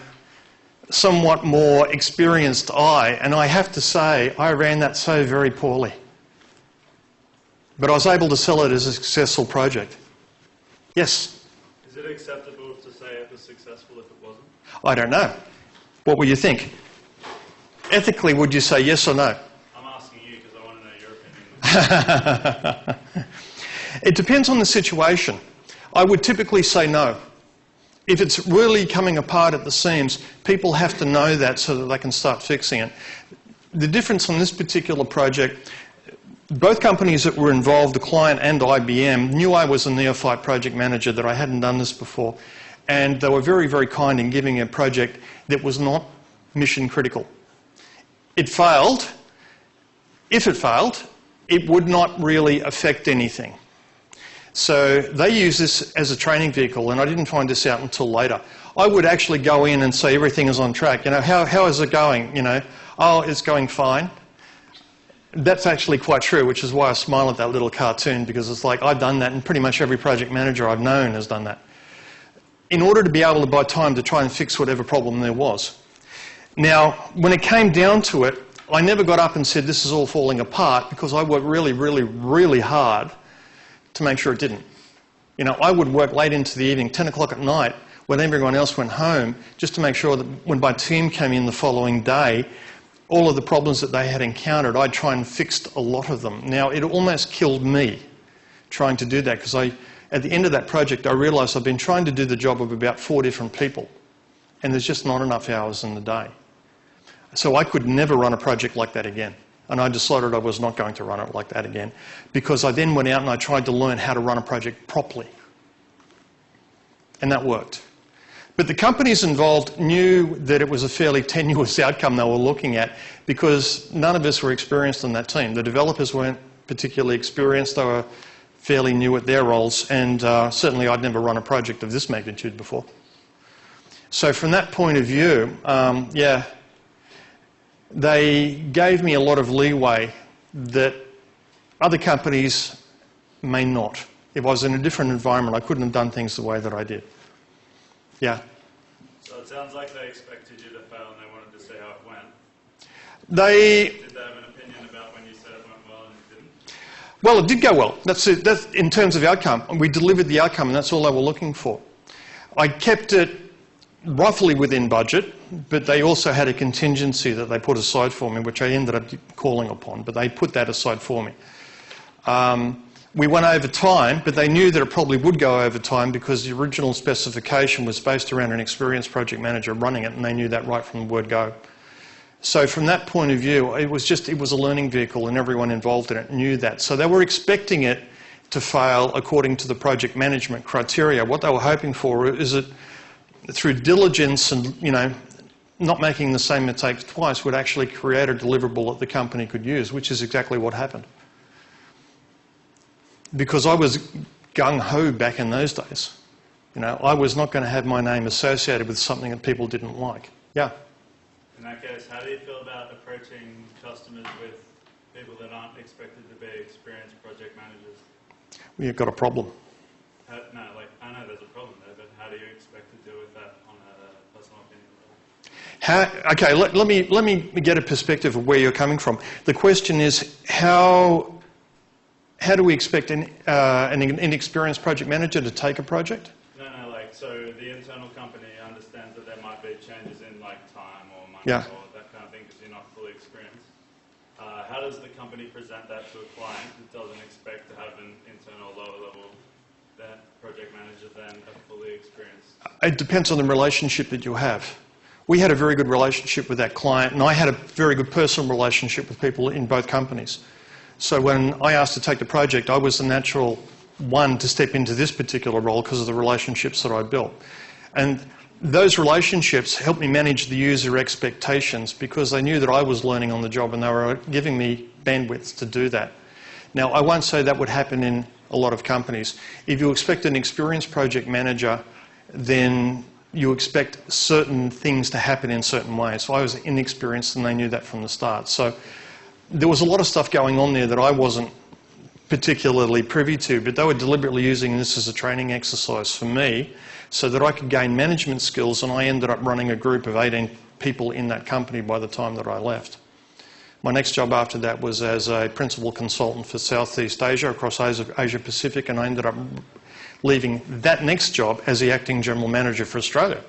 somewhat more experienced eye and I have to say I ran that so very poorly. But I was able to sell it as a successful project. Yes? Is it acceptable to say it was successful if it wasn't? I don't know. What would you think? Ethically, would you say yes or no? I'm asking you because I want to know your opinion. It depends on the situation. I would typically say no. If it's really coming apart at the seams, people have to know that so that they can start fixing it. The difference on this particular project, both companies that were involved, the client and IBM, knew I was a neophyte project manager, that I hadn't done this before. And they were very, very kind in giving a project that was not mission critical. It failed. If it failed, it would not really affect anything. So they use this as a training vehicle, and I didn't find this out until later. I would actually go in and say everything is on track. You know, how is it going? You know, oh, it's going fine. That's actually quite true, which is why I smile at that little cartoon, because it's like I've done that, and pretty much every project manager I've known has done that, in order to be able to buy time to try and fix whatever problem there was. Now, when it came down to it, I never got up and said this is all falling apart, because I worked really, really, really hard to make sure it didn't. You know, I would work late into the evening, 10 o'clock at night, when everyone else went home, just to make sure that when my team came in the following day, all of the problems that they had encountered, I'd try and fix a lot of them. Now, it almost killed me trying to do that, because At the end of that project, I realised I've been trying to do the job of about 4 different people, and there's just not enough hours in the day. So I could never run a project like that again. And I decided I was not going to run it like that again, because I then went out and I tried to learn how to run a project properly. And that worked. But the companies involved knew that it was a fairly tenuous outcome they were looking at, because none of us were experienced on that team. The developers weren't particularly experienced. They were fairly new at their roles, and certainly I'd never run a project of this magnitude before. So from that point of view, yeah, they gave me a lot of leeway that other companies may not. If I was in a different environment, I couldn't have done things the way that I did. Yeah? So it sounds like they expected you to fail and they wanted to see how it went. Did they have an opinion about when you said it went well and it didn't? Well, it did go well. That's it. That's in terms of outcome. We delivered the outcome, and that's all they were looking for. I kept it roughly within budget, but they also had a contingency that they put aside for me, which I ended up calling upon, but they put that aside for me. We went over time, but they knew that it probably would go over time because the original specification was based around an experienced project manager running it, and they knew that right from the word go. So from that point of view, it was a learning vehicle, and everyone involved in it knew that. So they were expecting it to fail according to the project management criteria. What they were hoping for is that through diligence and, you know, not making the same mistakes twice would actually create a deliverable that the company could use, which is exactly what happened. Because I was gung-ho back in those days. You know, I was not going to have my name associated with something that people didn't like. Yeah? In that case, how do you feel about approaching customers with people that aren't expected to be experienced project managers? Well, you've got a problem. No, like, I know there's a problem there, but how do you expect to deal with that on a personal opinion level? Okay, let me get a perspective of where you're coming from. The question is, how do we expect an inexperienced project manager to take a project? No, like, so the internal company understands that there might be changes in, like, time or money or that kind of thing because you're not fully experienced. How does the company present that to a client that doesn't expect to have an internal lower level project manager than a fully experienced? It depends on the relationship that you have. We had a very good relationship with that client, and I had a very good personal relationship with people in both companies. So when I asked to take the project, I was the natural one to step into this particular role because of the relationships that I built. And those relationships helped me manage the user expectations because they knew that I was learning on the job and they were giving me bandwidth to do that. Now, I won't say that would happen in a lot of companies. If you expect an experienced project manager, then you expect certain things to happen in certain ways. So I was inexperienced and they knew that from the start. So there was a lot of stuff going on there that I wasn't particularly privy to, but they were deliberately using this as a training exercise for me so that I could gain management skills, and I ended up running a group of 18 people in that company by the time that I left. My next job after that was as a principal consultant for Southeast Asia, across Asia Pacific, and I ended up leaving that next job as the acting general manager for Australia.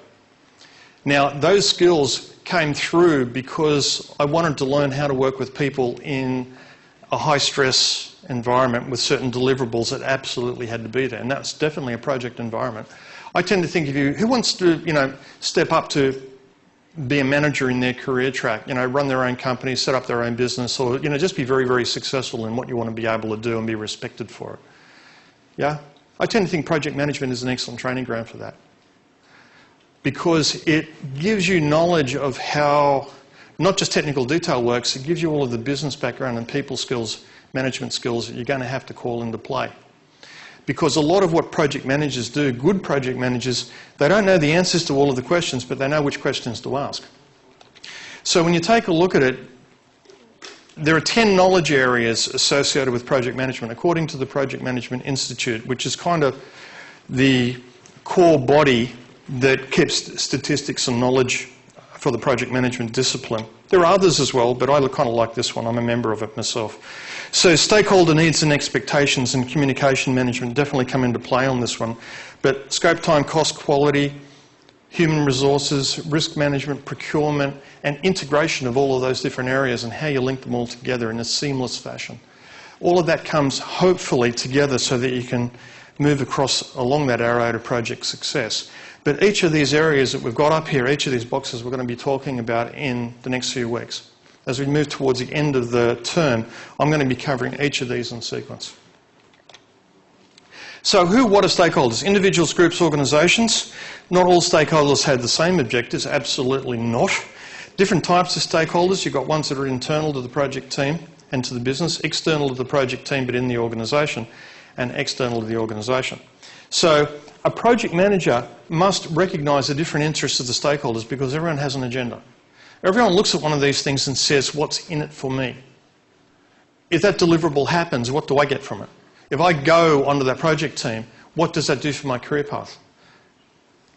Now, those skills came through because I wanted to learn how to work with people in a high-stress environment with certain deliverables that absolutely had to be there, and that's definitely a project environment. I tend to think of you, who wants to, you know, step up to be a manager in their career track, you know, run their own company, set up their own business, or, you know, just be very, very successful in what you want to be able to do and be respected for it. Yeah? I tend to think project management is an excellent training ground for that, because it gives you knowledge of how not just technical detail works, it gives you all of the business background and people skills, management skills that you're going to have to call into play. Because a lot of what project managers do, good project managers, they don't know the answers to all of the questions, but they know which questions to ask. So when you take a look at it, there are 10 knowledge areas associated with project management, according to the Project Management Institute, which is kind of the core body that keeps statistics and knowledge for the project management discipline. There are others as well, but I kind of like this one. I'm a member of it myself. So stakeholder needs and expectations and communication management definitely come into play on this one. But scope, time, cost, quality, human resources, risk management, procurement, and integration of all of those different areas and how you link them all together in a seamless fashion. All of that comes hopefully together so that you can move across along that arrow to project success. But each of these areas that we've got up here, each of these boxes we're going to be talking about in the next few weeks. As we move towards the end of the term, I'm going to be covering each of these in sequence. So what are stakeholders? Individuals, groups, organisations. Not all stakeholders have the same objectives, absolutely not. Different types of stakeholders. You've got ones that are internal to the project team and to the business, external to the project team but in the organisation, and external to the organisation. So a project manager must recognise the different interests of the stakeholders because everyone has an agenda. Everyone looks at one of these things and says, what's in it for me? If that deliverable happens, what do I get from it? If I go onto that project team, what does that do for my career path?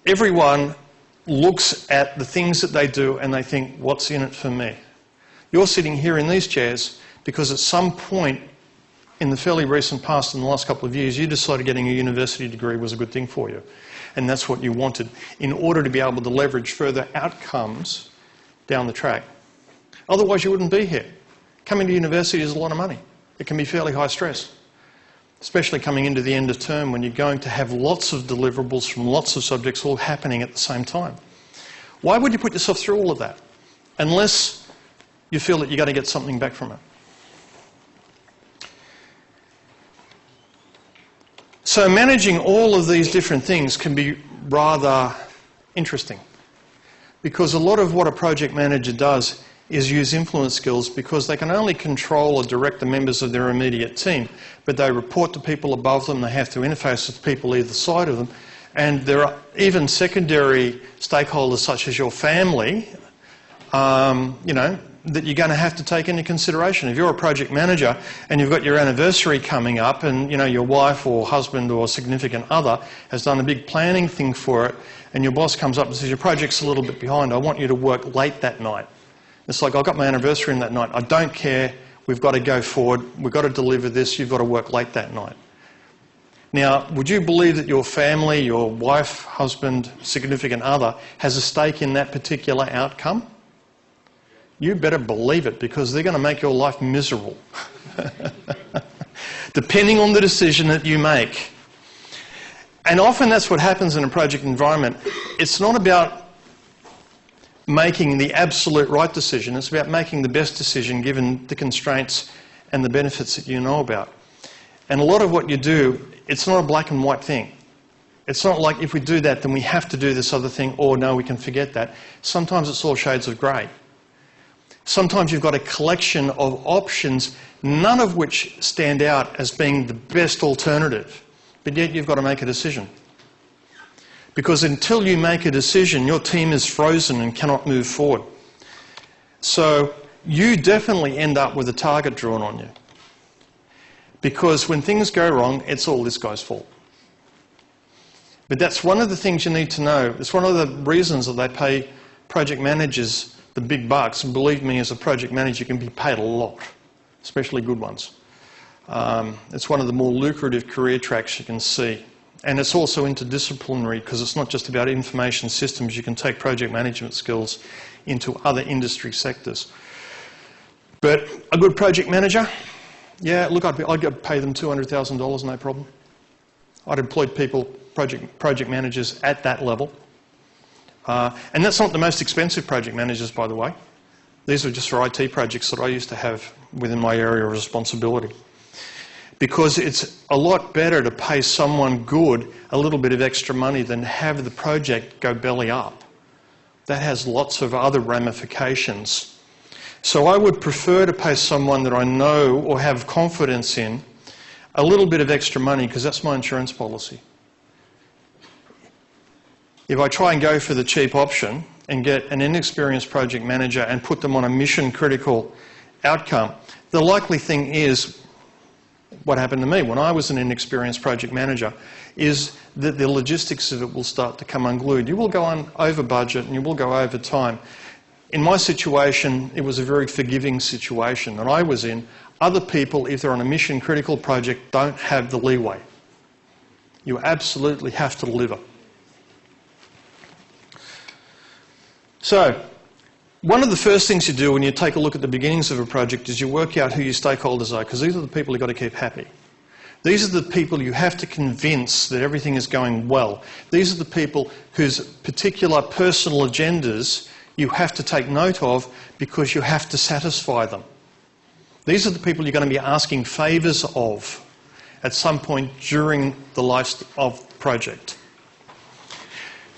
Everyone looks at the things that they do and they think, what's in it for me? You're sitting here in these chairs because at some point in the fairly recent past, in the last couple of years, you decided getting a university degree was a good thing for you. And that's what you wanted in order to be able to leverage further outcomes down the track. Otherwise, you wouldn't be here. Coming to university is a lot of money. It can be fairly high stress, especially coming into the end of term when you're going to have lots of deliverables from lots of subjects all happening at the same time. Why would you put yourself through all of that unless you feel that you're going to get something back from it? So managing all of these different things can be rather interesting because a lot of what a project manager does is use influence skills because they can only control or direct the members of their immediate team, but they report to people above them, they have to interface with people either side of them, and there are even secondary stakeholders such as your family, that you're going to have to take into consideration. If you're a project manager and you've got your anniversary coming up and your wife or husband or significant other has done a big planning thing for it and your boss comes up and says, your project's a little bit behind, I want you to work late that night. It's like, I've got my anniversary in that night, I don't care, we've got to go forward, we've got to deliver this, you've got to work late that night. Now, would you believe that your family, your wife, husband, significant other has a stake in that particular outcome? You better believe it because they're going to make your life miserable, depending on the decision that you make. And often that's what happens in a project environment. It's not about making the absolute right decision, it's about making the best decision given the constraints and the benefits that you know about. And a lot of what you do, it's not a black and white thing. It's not like if we do that then we have to do this other thing, or no, we can forget that. Sometimes it's all shades of grey. Sometimes you've got a collection of options, none of which stand out as being the best alternative, but yet you've got to make a decision. Because until you make a decision, your team is frozen and cannot move forward. So you definitely end up with a target drawn on you. Because when things go wrong, it's all this guy's fault. But that's one of the things you need to know. It's one of the reasons that they pay project managers the big bucks, and believe me, as a project manager you can be paid a lot, especially good ones. It's one of the more lucrative career tracks you can see. And it's also interdisciplinary because it's not just about information systems, you can take project management skills into other industry sectors. But a good project manager, yeah, look, I'd pay them $200,000, no problem. I'd employed people, project managers at that level. And that's not the most expensive project managers, by the way. These are just for IT projects that I used to have within my area of responsibility. Because it's a lot better to pay someone good a little bit of extra money than have the project go belly up. That has lots of other ramifications. So I would prefer to pay someone that I know or have confidence in a little bit of extra money because that's my insurance policy. If I try and go for the cheap option and get an inexperienced project manager and put them on a mission-critical outcome, the likely thing is, what happened to me when I was an inexperienced project manager, is that the logistics of it will start to come unglued. You will go on over budget and you will go over time. In my situation, it was a very forgiving situation that I was in. Other people, if they're on a mission-critical project, don't have the leeway. You absolutely have to deliver. So, one of the first things you do when you take a look at the beginnings of a project is you work out who your stakeholders are, because these are the people you've got to keep happy. These are the people you have to convince that everything is going well. These are the people whose particular personal agendas you have to take note of because you have to satisfy them. These are the people you're going to be asking favours of at some point during the life of the project.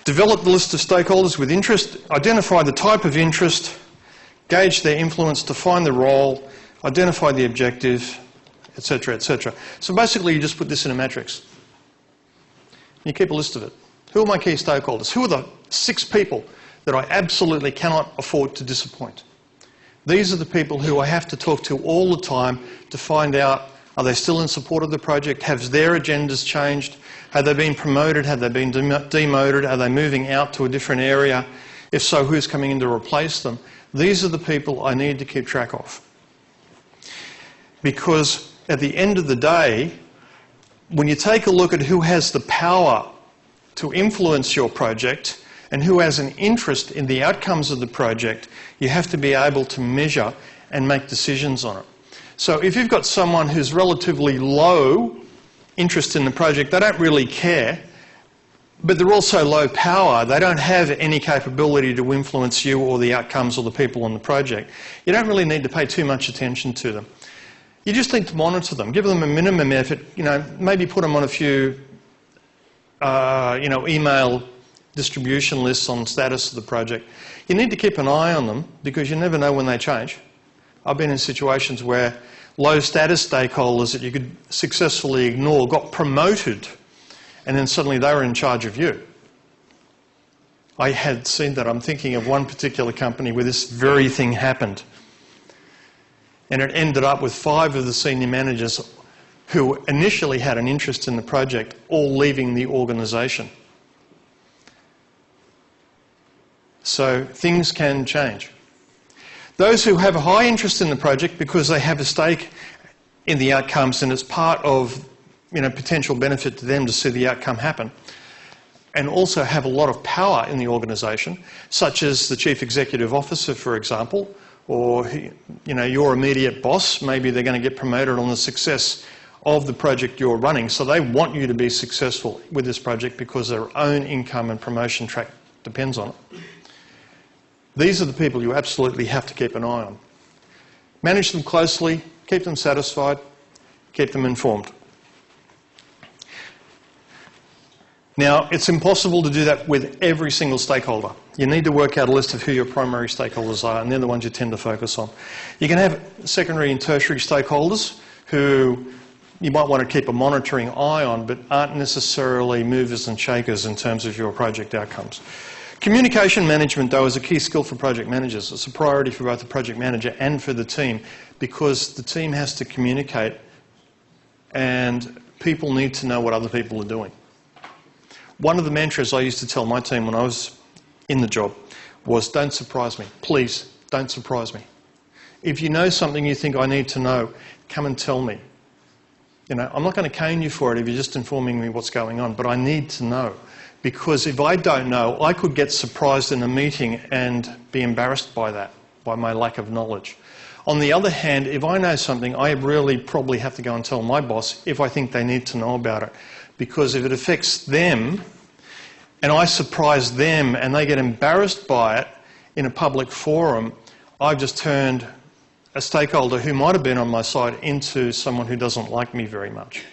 Develop the list of stakeholders with interest, identify the type of interest, gauge their influence, define the role, identify the objective, etc., etc. So basically you just put this in a matrix. You keep a list of it. Who are my key stakeholders? Who are the 6 people that I absolutely cannot afford to disappoint? These are the people who I have to talk to all the time to find out, are they still in support of the project? Have their agendas changed? Have they been promoted? Have they been demoted? Are they moving out to a different area? If so, who's coming in to replace them? These are the people I need to keep track of. Because at the end of the day, when you take a look at who has the power to influence your project and who has an interest in the outcomes of the project, you have to be able to measure and make decisions on it. So if you've got someone who's relatively low interest in the project, they don't really care, but they're also low power, they don't have any capability to influence you or the outcomes or the people on the project, you don't really need to pay too much attention to them. You just need to monitor them, give them a minimum effort, maybe put them on a few email distribution lists on status of the project. You need to keep an eye on them because you never know when they change. I've been in situations where low status stakeholders that you could successfully ignore got promoted and then suddenly they were in charge of you. I had seen that. I'm thinking of one particular company where this very thing happened. And it ended up with 5 of the senior managers who initially had an interest in the project all leaving the organisation. So things can change. Those who have a high interest in the project because they have a stake in the outcomes and it's part of potential benefit to them to see the outcome happen, and also have a lot of power in the organisation, such as the Chief Executive Officer, for example, or your immediate boss. Maybe they're going to get promoted on the success of the project you're running, so they want you to be successful with this project because their own income and promotion track depends on it. These are the people you absolutely have to keep an eye on. Manage them closely, keep them satisfied, keep them informed. Now, it's impossible to do that with every single stakeholder. You need to work out a list of who your primary stakeholders are, and they're the ones you tend to focus on. You can have secondary and tertiary stakeholders who you might want to keep a monitoring eye on, but aren't necessarily movers and shakers in terms of your project outcomes. Communication management, though, is a key skill for project managers. It's a priority for both the project manager and for the team because the team has to communicate and people need to know what other people are doing. One of the mantras I used to tell my team when I was in the job was, don't surprise me. Please, don't surprise me. If you know something you think I need to know, come and tell me. I'm not going to cane you for it if you're just informing me what's going on, but I need to know. Because if I don't know, I could get surprised in a meeting and be embarrassed by that, by my lack of knowledge. On the other hand, if I know something, I really probably have to go and tell my boss if I think they need to know about it. Because if it affects them, and I surprise them and they get embarrassed by it in a public forum, I've just turned a stakeholder who might have been on my side into someone who doesn't like me very much.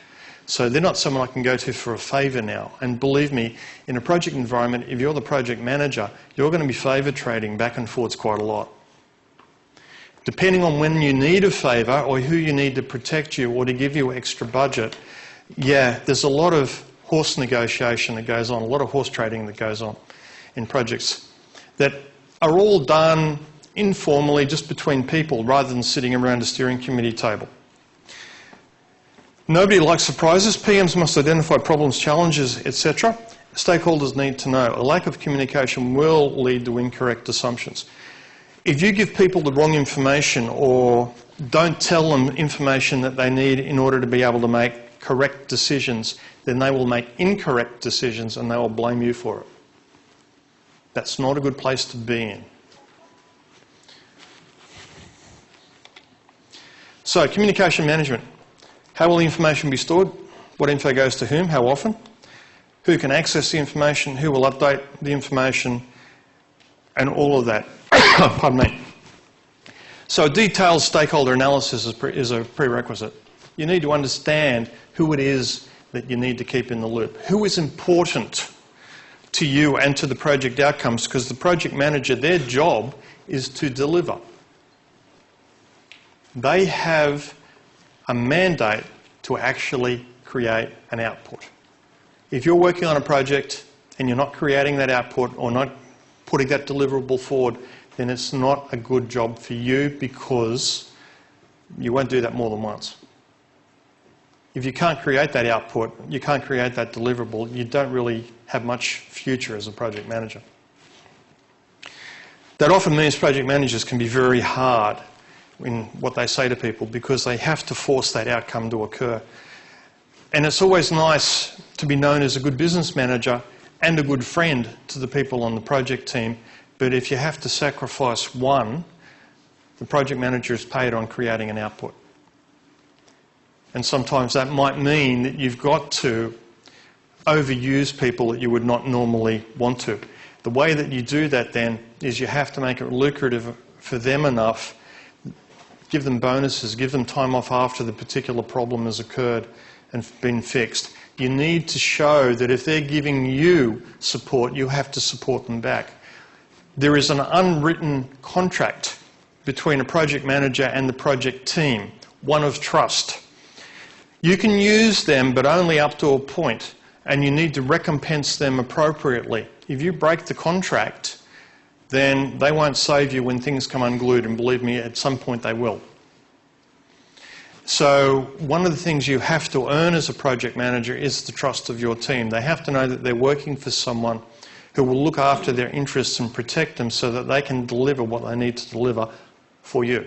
So they're not someone I can go to for a favour now. And believe me, in a project environment, if you're the project manager, you're going to be favour trading back and forwards quite a lot. Depending on when you need a favour or who you need to protect you or to give you extra budget, yeah, there's a lot of horse negotiation that goes on, a lot of horse trading that goes on in projects that are all done informally just between people rather than sitting around a steering committee table. Nobody likes surprises. PMs must identify problems, challenges, etc. Stakeholders need to know. A lack of communication will lead to incorrect assumptions. If you give people the wrong information or don't tell them information that they need in order to be able to make correct decisions, then they will make incorrect decisions and they will blame you for it. That's not a good place to be in. So, communication management. How will the information be stored? What info goes to whom? How often? Who can access the information? Who will update the information? And all of that. Pardon me. So a detailed stakeholder analysis is a prerequisite. You need to understand who it is that you need to keep in the loop. Who is important to you and to the project outcomes, because the project manager, their job is to deliver. They have a mandate to actually create an output. If you're working on a project and you're not creating that output or not putting that deliverable forward, then it's not a good job for you, because you won't do that more than once. If you can't create that output, you can't create that deliverable, you don't really have much future as a project manager. That often means project managers can be very hard in what they say to people, because they have to force that outcome to occur. And it's always nice to be known as a good business manager and a good friend to the people on the project team, but if you have to sacrifice one, the project manager is paid on creating an output. And sometimes that might mean that you've got to overuse people that you would not normally want to. The way that you do that then is you have to make it lucrative for them enough, give them bonuses, give them time off after the particular problem has occurred and been fixed. You need to show that if they're giving you support, you have to support them back. There is an unwritten contract between a project manager and the project team, one of trust. You can use them, but only up to a point, and you need to recompense them appropriately. If you break the contract, then they won't save you when things come unglued, and believe me, at some point they will. So one of the things you have to earn as a project manager is the trust of your team. They have to know that they're working for someone who will look after their interests and protect them so that they can deliver what they need to deliver for you.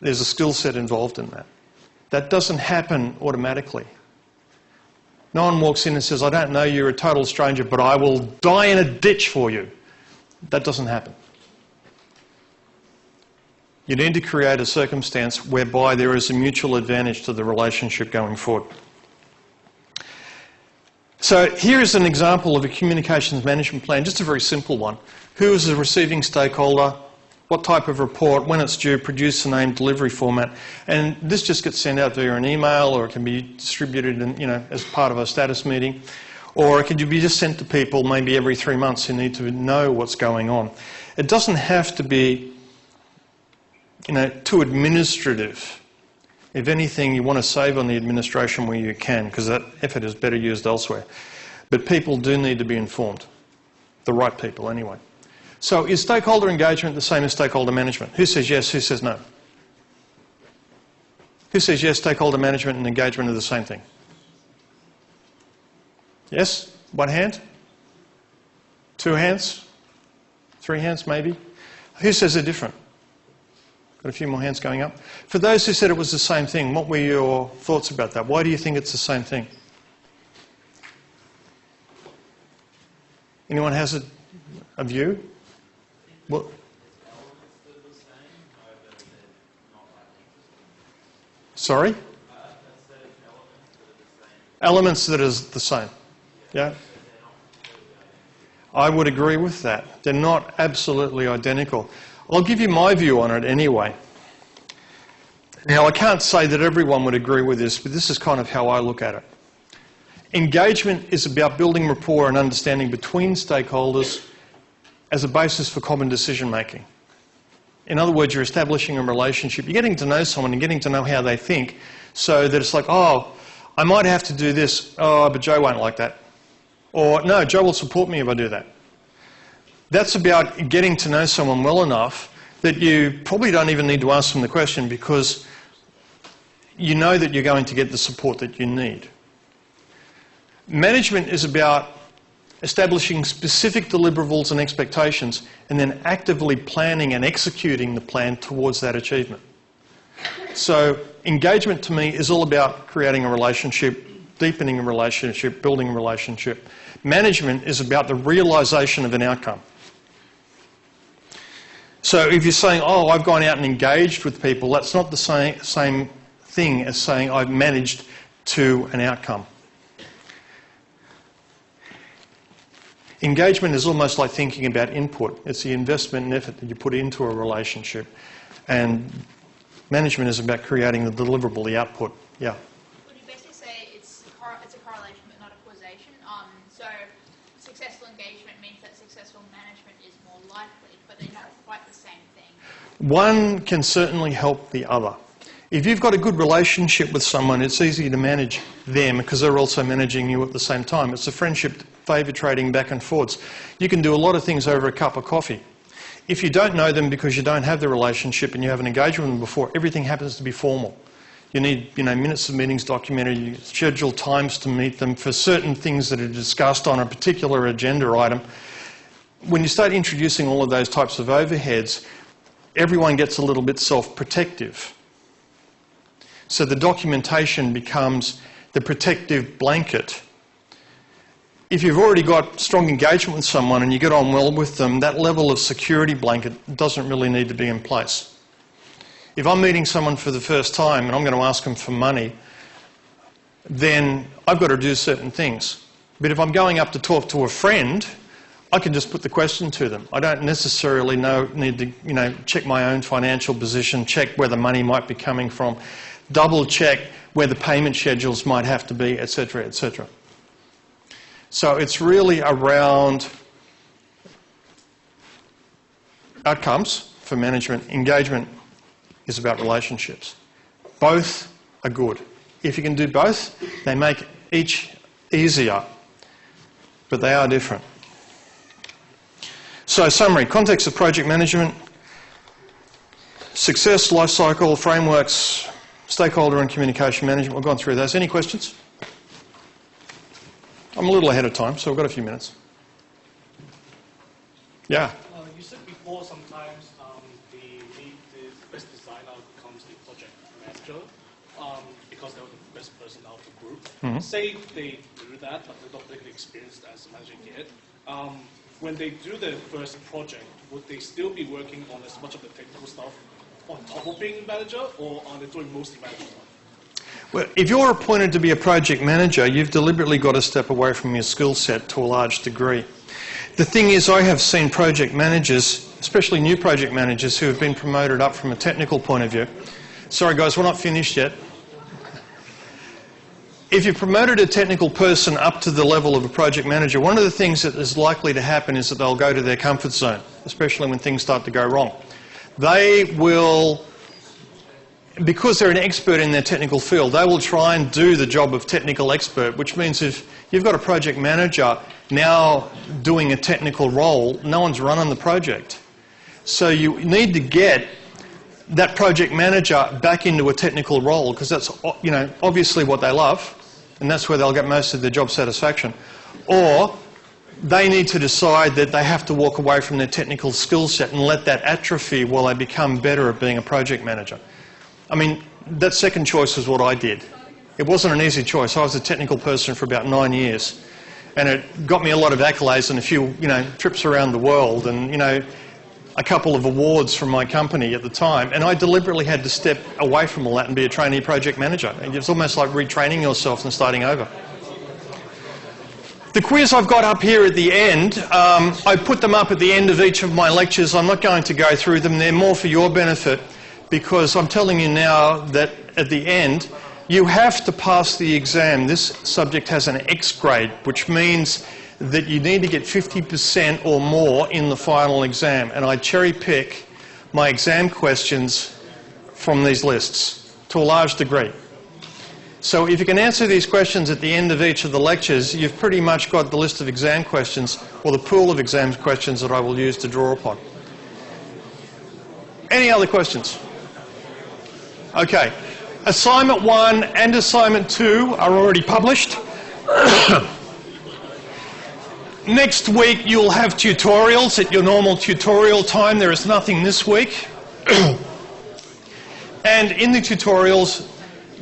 There's a skill set involved in that. That doesn't happen automatically. No one walks in and says, I don't know, you're a total stranger, but I will die in a ditch for you. That doesn't happen. You need to create a circumstance whereby there is a mutual advantage to the relationship going forward. So here is an example of a communications management plan, just a very simple one. Who is the receiving stakeholder? What type of report? When it's due? Produce the name, delivery format. And this just gets sent out via an email, or it can be distributed as part of a status meeting. Or it can be just sent to people maybe every 3 months who need to know what's going on. It doesn't have to be too administrative. If anything, you want to save on the administration where you can, because that effort is better used elsewhere. But people do need to be informed. The right people, anyway. So is stakeholder engagement the same as stakeholder management? Who says yes, who says no? Who says yes, stakeholder management and engagement are the same thing? Yes? One hand? 2 hands? 3 hands, maybe? Who says they're different? Got a few more hands going up. For those who said it was the same thing, what were your thoughts about that? Why do you think it's the same thing? Anyone has a view? Well, sorry? Elements that is the same. Yeah? I would agree with that. They're not absolutely identical. I'll give you my view on it anyway. Now, I can't say that everyone would agree with this, but this is kind of how I look at it. Engagement is about building rapport and understanding between stakeholders as a basis for common decision making. In other words, you're establishing a relationship. You're getting to know someone and getting to know how they think, so that it's like, oh, I might have to do this, oh, but Joe won't like that. Or, no, Joe will support me if I do that. That's about getting to know someone well enough that you probably don't even need to ask them the question, because you know that you're going to get the support that you need. Management is about establishing specific deliverables and expectations, and then actively planning and executing the plan towards that achievement. So engagement to me is all about creating a relationship, deepening a relationship, building a relationship. Management is about the realisation of an outcome. So if you're saying, oh, I've gone out and engaged with people, that's not the same thing as saying I've managed to an outcome. Engagement is almost like thinking about input. It's the investment and effort that you put into a relationship. And management is about creating the deliverable, the output. Yeah. Would you basically say it's a correlation but not a causation? So successful engagement means that successful management is more likely, but they're not quite the same thing. One can certainly help the other. If you've got a good relationship with someone, it's easy to manage them because they're also managing you at the same time. It's a friendship, favour trading back and forwards. You can do a lot of things over a cup of coffee. If you don't know them because you don't have the relationship and you haven't engaged with them before, everything happens to be formal. You need, minutes of meetings documented, you schedule times to meet them for certain things that are discussed on a particular agenda item. When you start introducing all of those types of overheads, everyone gets a little bit self-protective. So the documentation becomes the protective blanket. If you've already got strong engagement with someone and you get on well with them, that level of security blanket doesn't really need to be in place. If I'm meeting someone for the first time and I'm going to ask them for money, then I've got to do certain things. But if I'm going up to talk to a friend, I can just put the question to them. I don't necessarily need to check my own financial position, check where the money might be coming from, double check where the payment schedules might have to be, etc., etc. So it's really around outcomes for management. Engagement is about relationships. Both are good. If you can do both, they make each easier, but they are different. So summary, context of project management, success, life cycle, frameworks, stakeholder and communication management. We've gone through those. Any questions? I'm a little ahead of time, so we've got a few minutes. Yeah? You said before sometimes the best designer becomes the project manager because they're the best person out of the group. Mm-hmm. Say they do that, but they're not really experienced as a manager yet. When they do their first project, would they still be working on as much of the technical stuff on top of being a manager, or are they doing mostly management stuff? Well, if you're appointed to be a project manager, you've deliberately got to step away from your skill set to a large degree. The thing is, I have seen project managers, especially new project managers, who have been promoted up from a technical point of view. Sorry guys, we're not finished yet. If you've promoted a technical person up to the level of a project manager, one of the things that is likely to happen is that they'll go to their comfort zone, especially when things start to go wrong. They will, because they're an expert in their technical field, they will try and do the job of technical expert, which means if you've got a project manager now doing a technical role, no one's running the project. So you need to get that project manager back into a technical role, because that's obviously what they love, and that's where they'll get most of their job satisfaction. Or they need to decide that they have to walk away from their technical skill set and let that atrophy while they become better at being a project manager. I mean, that second choice is what I did. It wasn't an easy choice. I was a technical person for about 9 years, and it got me a lot of accolades and a few, trips around the world, and, a couple of awards from my company at the time, and I deliberately had to step away from all that and be a trainee project manager. It's almost like retraining yourself and starting over. The quiz I've got up here at the end, I put them up at the end of each of my lectures. I'm not going to go through them. They're more for your benefit, because I'm telling you now that at the end, you have to pass the exam. This subject has an X grade, which means that you need to get 50% or more in the final exam. And I cherry pick my exam questions from these lists to a large degree. So if you can answer these questions at the end of each of the lectures, you've pretty much got the list of exam questions, or the pool of exam questions that I will use to draw upon. Any other questions? Okay. Assignment 1 and Assignment 2 are already published. Next week you'll have tutorials at your normal tutorial time. There is nothing this week. And in the tutorials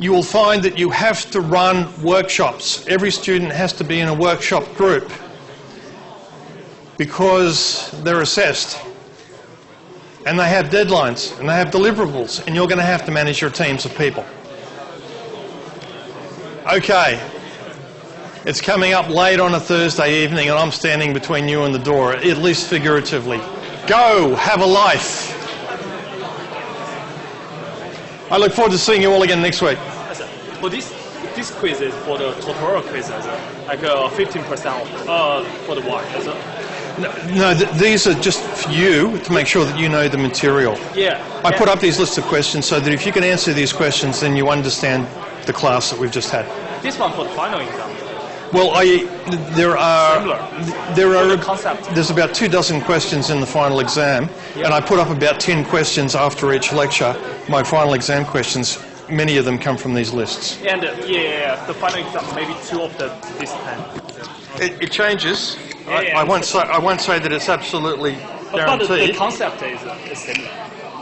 you will find that you have to run workshops. Every student has to be in a workshop group because they're assessed. And they have deadlines and they have deliverables, and you're going to have to manage your teams of people. Okay. It's coming up late on a Thursday evening and I'm standing between you and the door, at least figuratively. Go, have a life. I look forward to seeing you all again next week. For this quiz is for the tutorial quiz, like 15% for the one. No, these are just for you to make sure that you know the material. Yeah. I put up these lists of questions so that if you can answer these questions, then you understand the class that we've just had. This one for the final exam. Well, there's about 24 questions in the final exam, and I put up about 10 questions after each lecture, my final exam questions. Many of them come from these lists. And the final exam, maybe 2 of this 10. It changes. I won't say that it's absolutely guaranteed. But the concept is similar.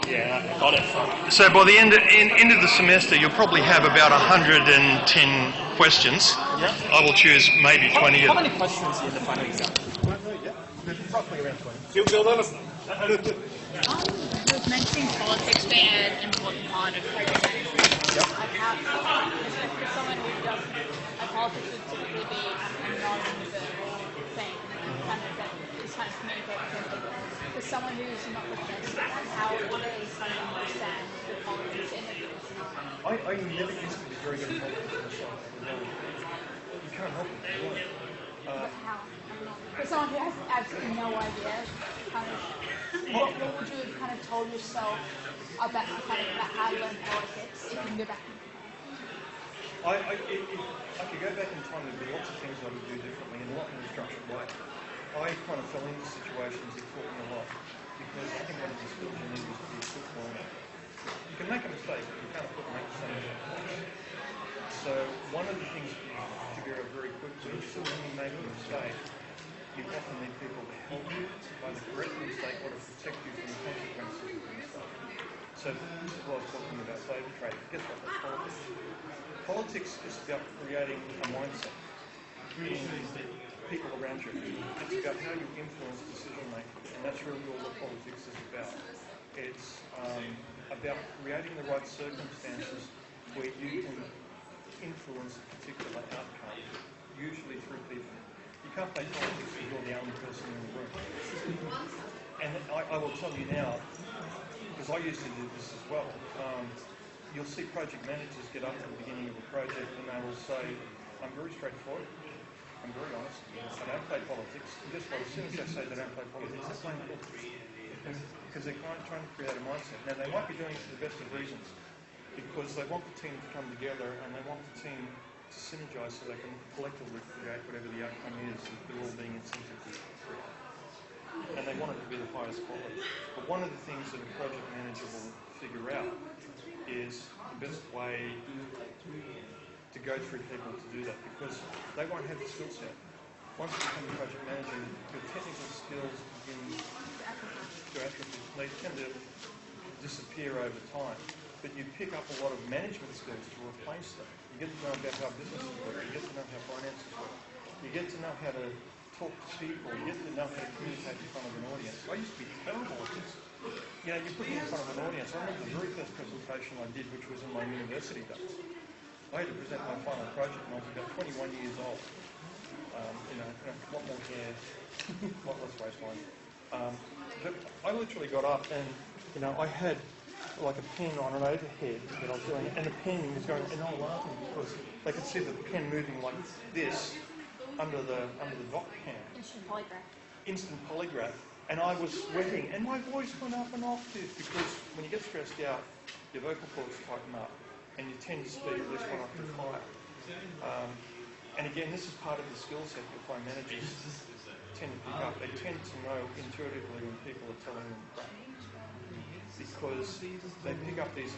Yeah, I got it. So by the end of the semester, you'll probably have about 110 questions. Yeah. I will choose maybe 20 How many questions in the final exam? Roughly around 20. You was mentioning politics being an important part of project management. Yep. Like how, for someone who does, politics would typically be a non-verbal thing, is kind of communicated between people. For someone who's not professed, how do they kind of understand the politics in the business? I never used to be very good at politics myself. You can't help it. But how? For someone who has absolutely no idea, kind of, what would you have kind of told yourself about how to learn politics if you can go back in time? I could go back in time, there'd be lots of things I would do differently in a lot more structured way. I kind of fell into situations that taught me a lot, because I think one of the skills you need is to be a quick learner. You can make a mistake, but you can't afford to make the same mistake. So one of the things to figure out very quickly is that when you make a mistake, you often need people to help you either correct the mistake or to protect you from the consequences of the mistake. So this is what I was talking about favour trading. Guess what? That's politics. Politics is about creating a mindset in people around you. It's about how you influence decision making, and that's really all that politics is about. It's about creating the right circumstances where you can influence a particular outcome, usually through people. You can't play politics if you're the only person in the room. And I will tell you now, because I used to do this as well, you'll see project managers get up at the beginning of a project and they will say, I'm very straightforward, I'm very honest, I don't play politics. And guess what, as soon as they say they don't play politics, they're playing politics. Because they're trying to create a mindset. Now they might be doing it for the best of reasons, because they want the team to come together and they want the team to synergise so they can collectively create whatever the outcome is that they're all being incentivized to create. And they want it to be the highest quality. But one of the things that a project manager will figure out is the best way to go through people to do that, because they won't have the skill set. Once you become a project manager, your technical skills begin to atrophy. They tend to disappear over time. But you pick up a lot of management skills to replace them. You get to know about how businesses work, you get to know how finances work, you get to know how to talk to people, you get to know how to communicate in front of an audience. I used to be terrible at this. You know, you put me in front of an audience. I remember the very first presentation I did, which was in my university days. I had to present my final project and I was about 21 years old. You know, a lot more hair, a lot less waistline. But I literally got up and, you know, I had like a pen on an overhead that I was doing, and the pen was going, and I was laughing because they could see the pen moving like this under the dock pan. Instant polygraph. Instant polygraph. And I was sweating, and my voice went up an octave, because when you get stressed out, your vocal cords tighten up, and you tend to speak at least 1 octave higher. And again, this is part of the skill set you'll find managers tend to pick up. They tend to know intuitively when people are telling them crap, because they pick up these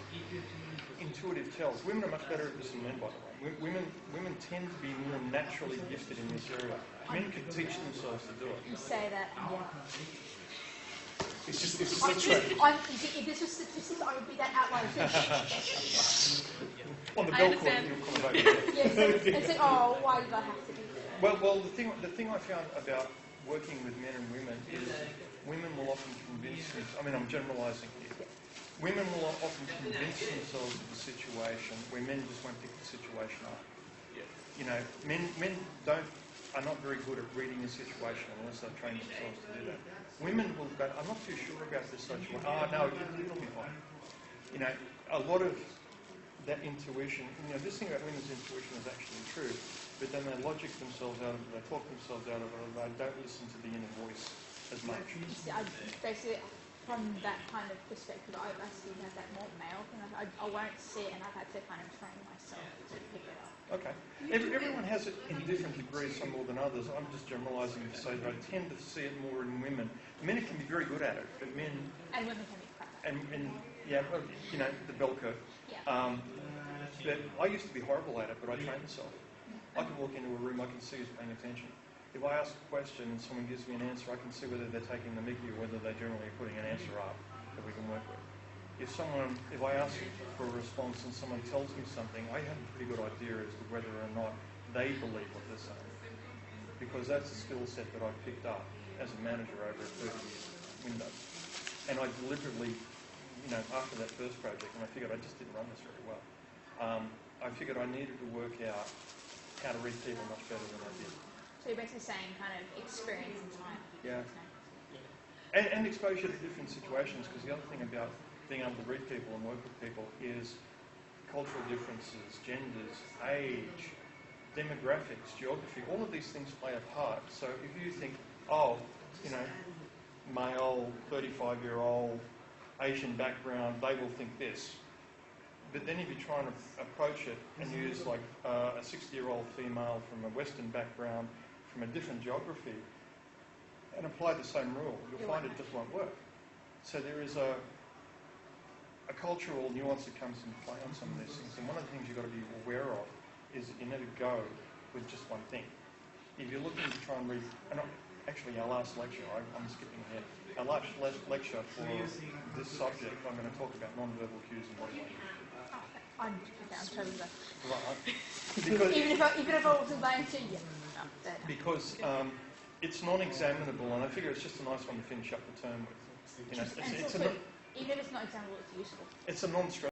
intuitive tells. Women are much better at this than men, by the way. Women tend to be more naturally gifted in this area. Men can teach themselves to do it. You say that, yeah. It's just a trend. If this was statistics, I would be that outlier. On the bell cord, you'll come about it. Yes, and say, oh, why did I have to do that? Well, the thing I found about working with men and women is women will often convince themselves, I mean, I'm generalising here. Women will often convince themselves of the situation where men just won't pick the situation up. You know, men are not very good at reading a situation unless they've trained themselves to do that. Women will go, I'm not too sure about this situation. Oh, no, it'll be fine. You know, a lot of that intuition, you know, this thing about women's intuition is actually true, but then they logic themselves out of it, they talk themselves out of it, they don't listen to the inner voice as much. Basically, from that kind of perspective, I still have that more male thing. I won't sit and I've had to kind of train myself to pick it up. Okay. Everyone has it in different degrees, some more than others. I'm just generalising to say that I tend to see it more in women. Men can be very good at it, but men... And women can be crap. And yeah, well, you know, the bell curve. Yeah. But I used to be horrible at it, but I trained myself. I can walk into a room, I can see who's paying attention. If I ask a question and someone gives me an answer, I can see whether they're taking the mickey or whether they're generally putting an answer up that we can work with. If I ask for a response and someone tells me something, I have a pretty good idea as to whether or not they believe what they're saying. Because that's a skill set that I've picked up as a manager over a 30-year window. And I deliberately, you know, after that first project, and I figured I just didn't run this very well, I figured I needed to work out how to read people much better than I did. So you're basically saying kind of experience and time. Yeah. And exposure to different situations, because the other thing about being able to read people and work with people is cultural differences, genders, age, demographics, geography, all of these things play a part. So if you think, oh, you know, male, 35-year-old, Asian background, they will think this. But then if you try and approach it and use like a 60-year-old female from a Western background, from a different geography, and apply the same rule, you'll find it just won't work. So there is a cultural nuance that comes into play on some of these things. And one of the things you've got to be aware of is that you never go with just one thing. If you're looking to try and read, and actually our last lecture, I'm skipping ahead, our last lecture for this subject, I'm going to talk about non-verbal cues and body language. I'm totally right. Because, even if I wasn't buying to you. Because it's non-examinable, and I figure it's just a nice one to finish up the term with. You know, even if it's not examinable, it's useful. It's a non-stressful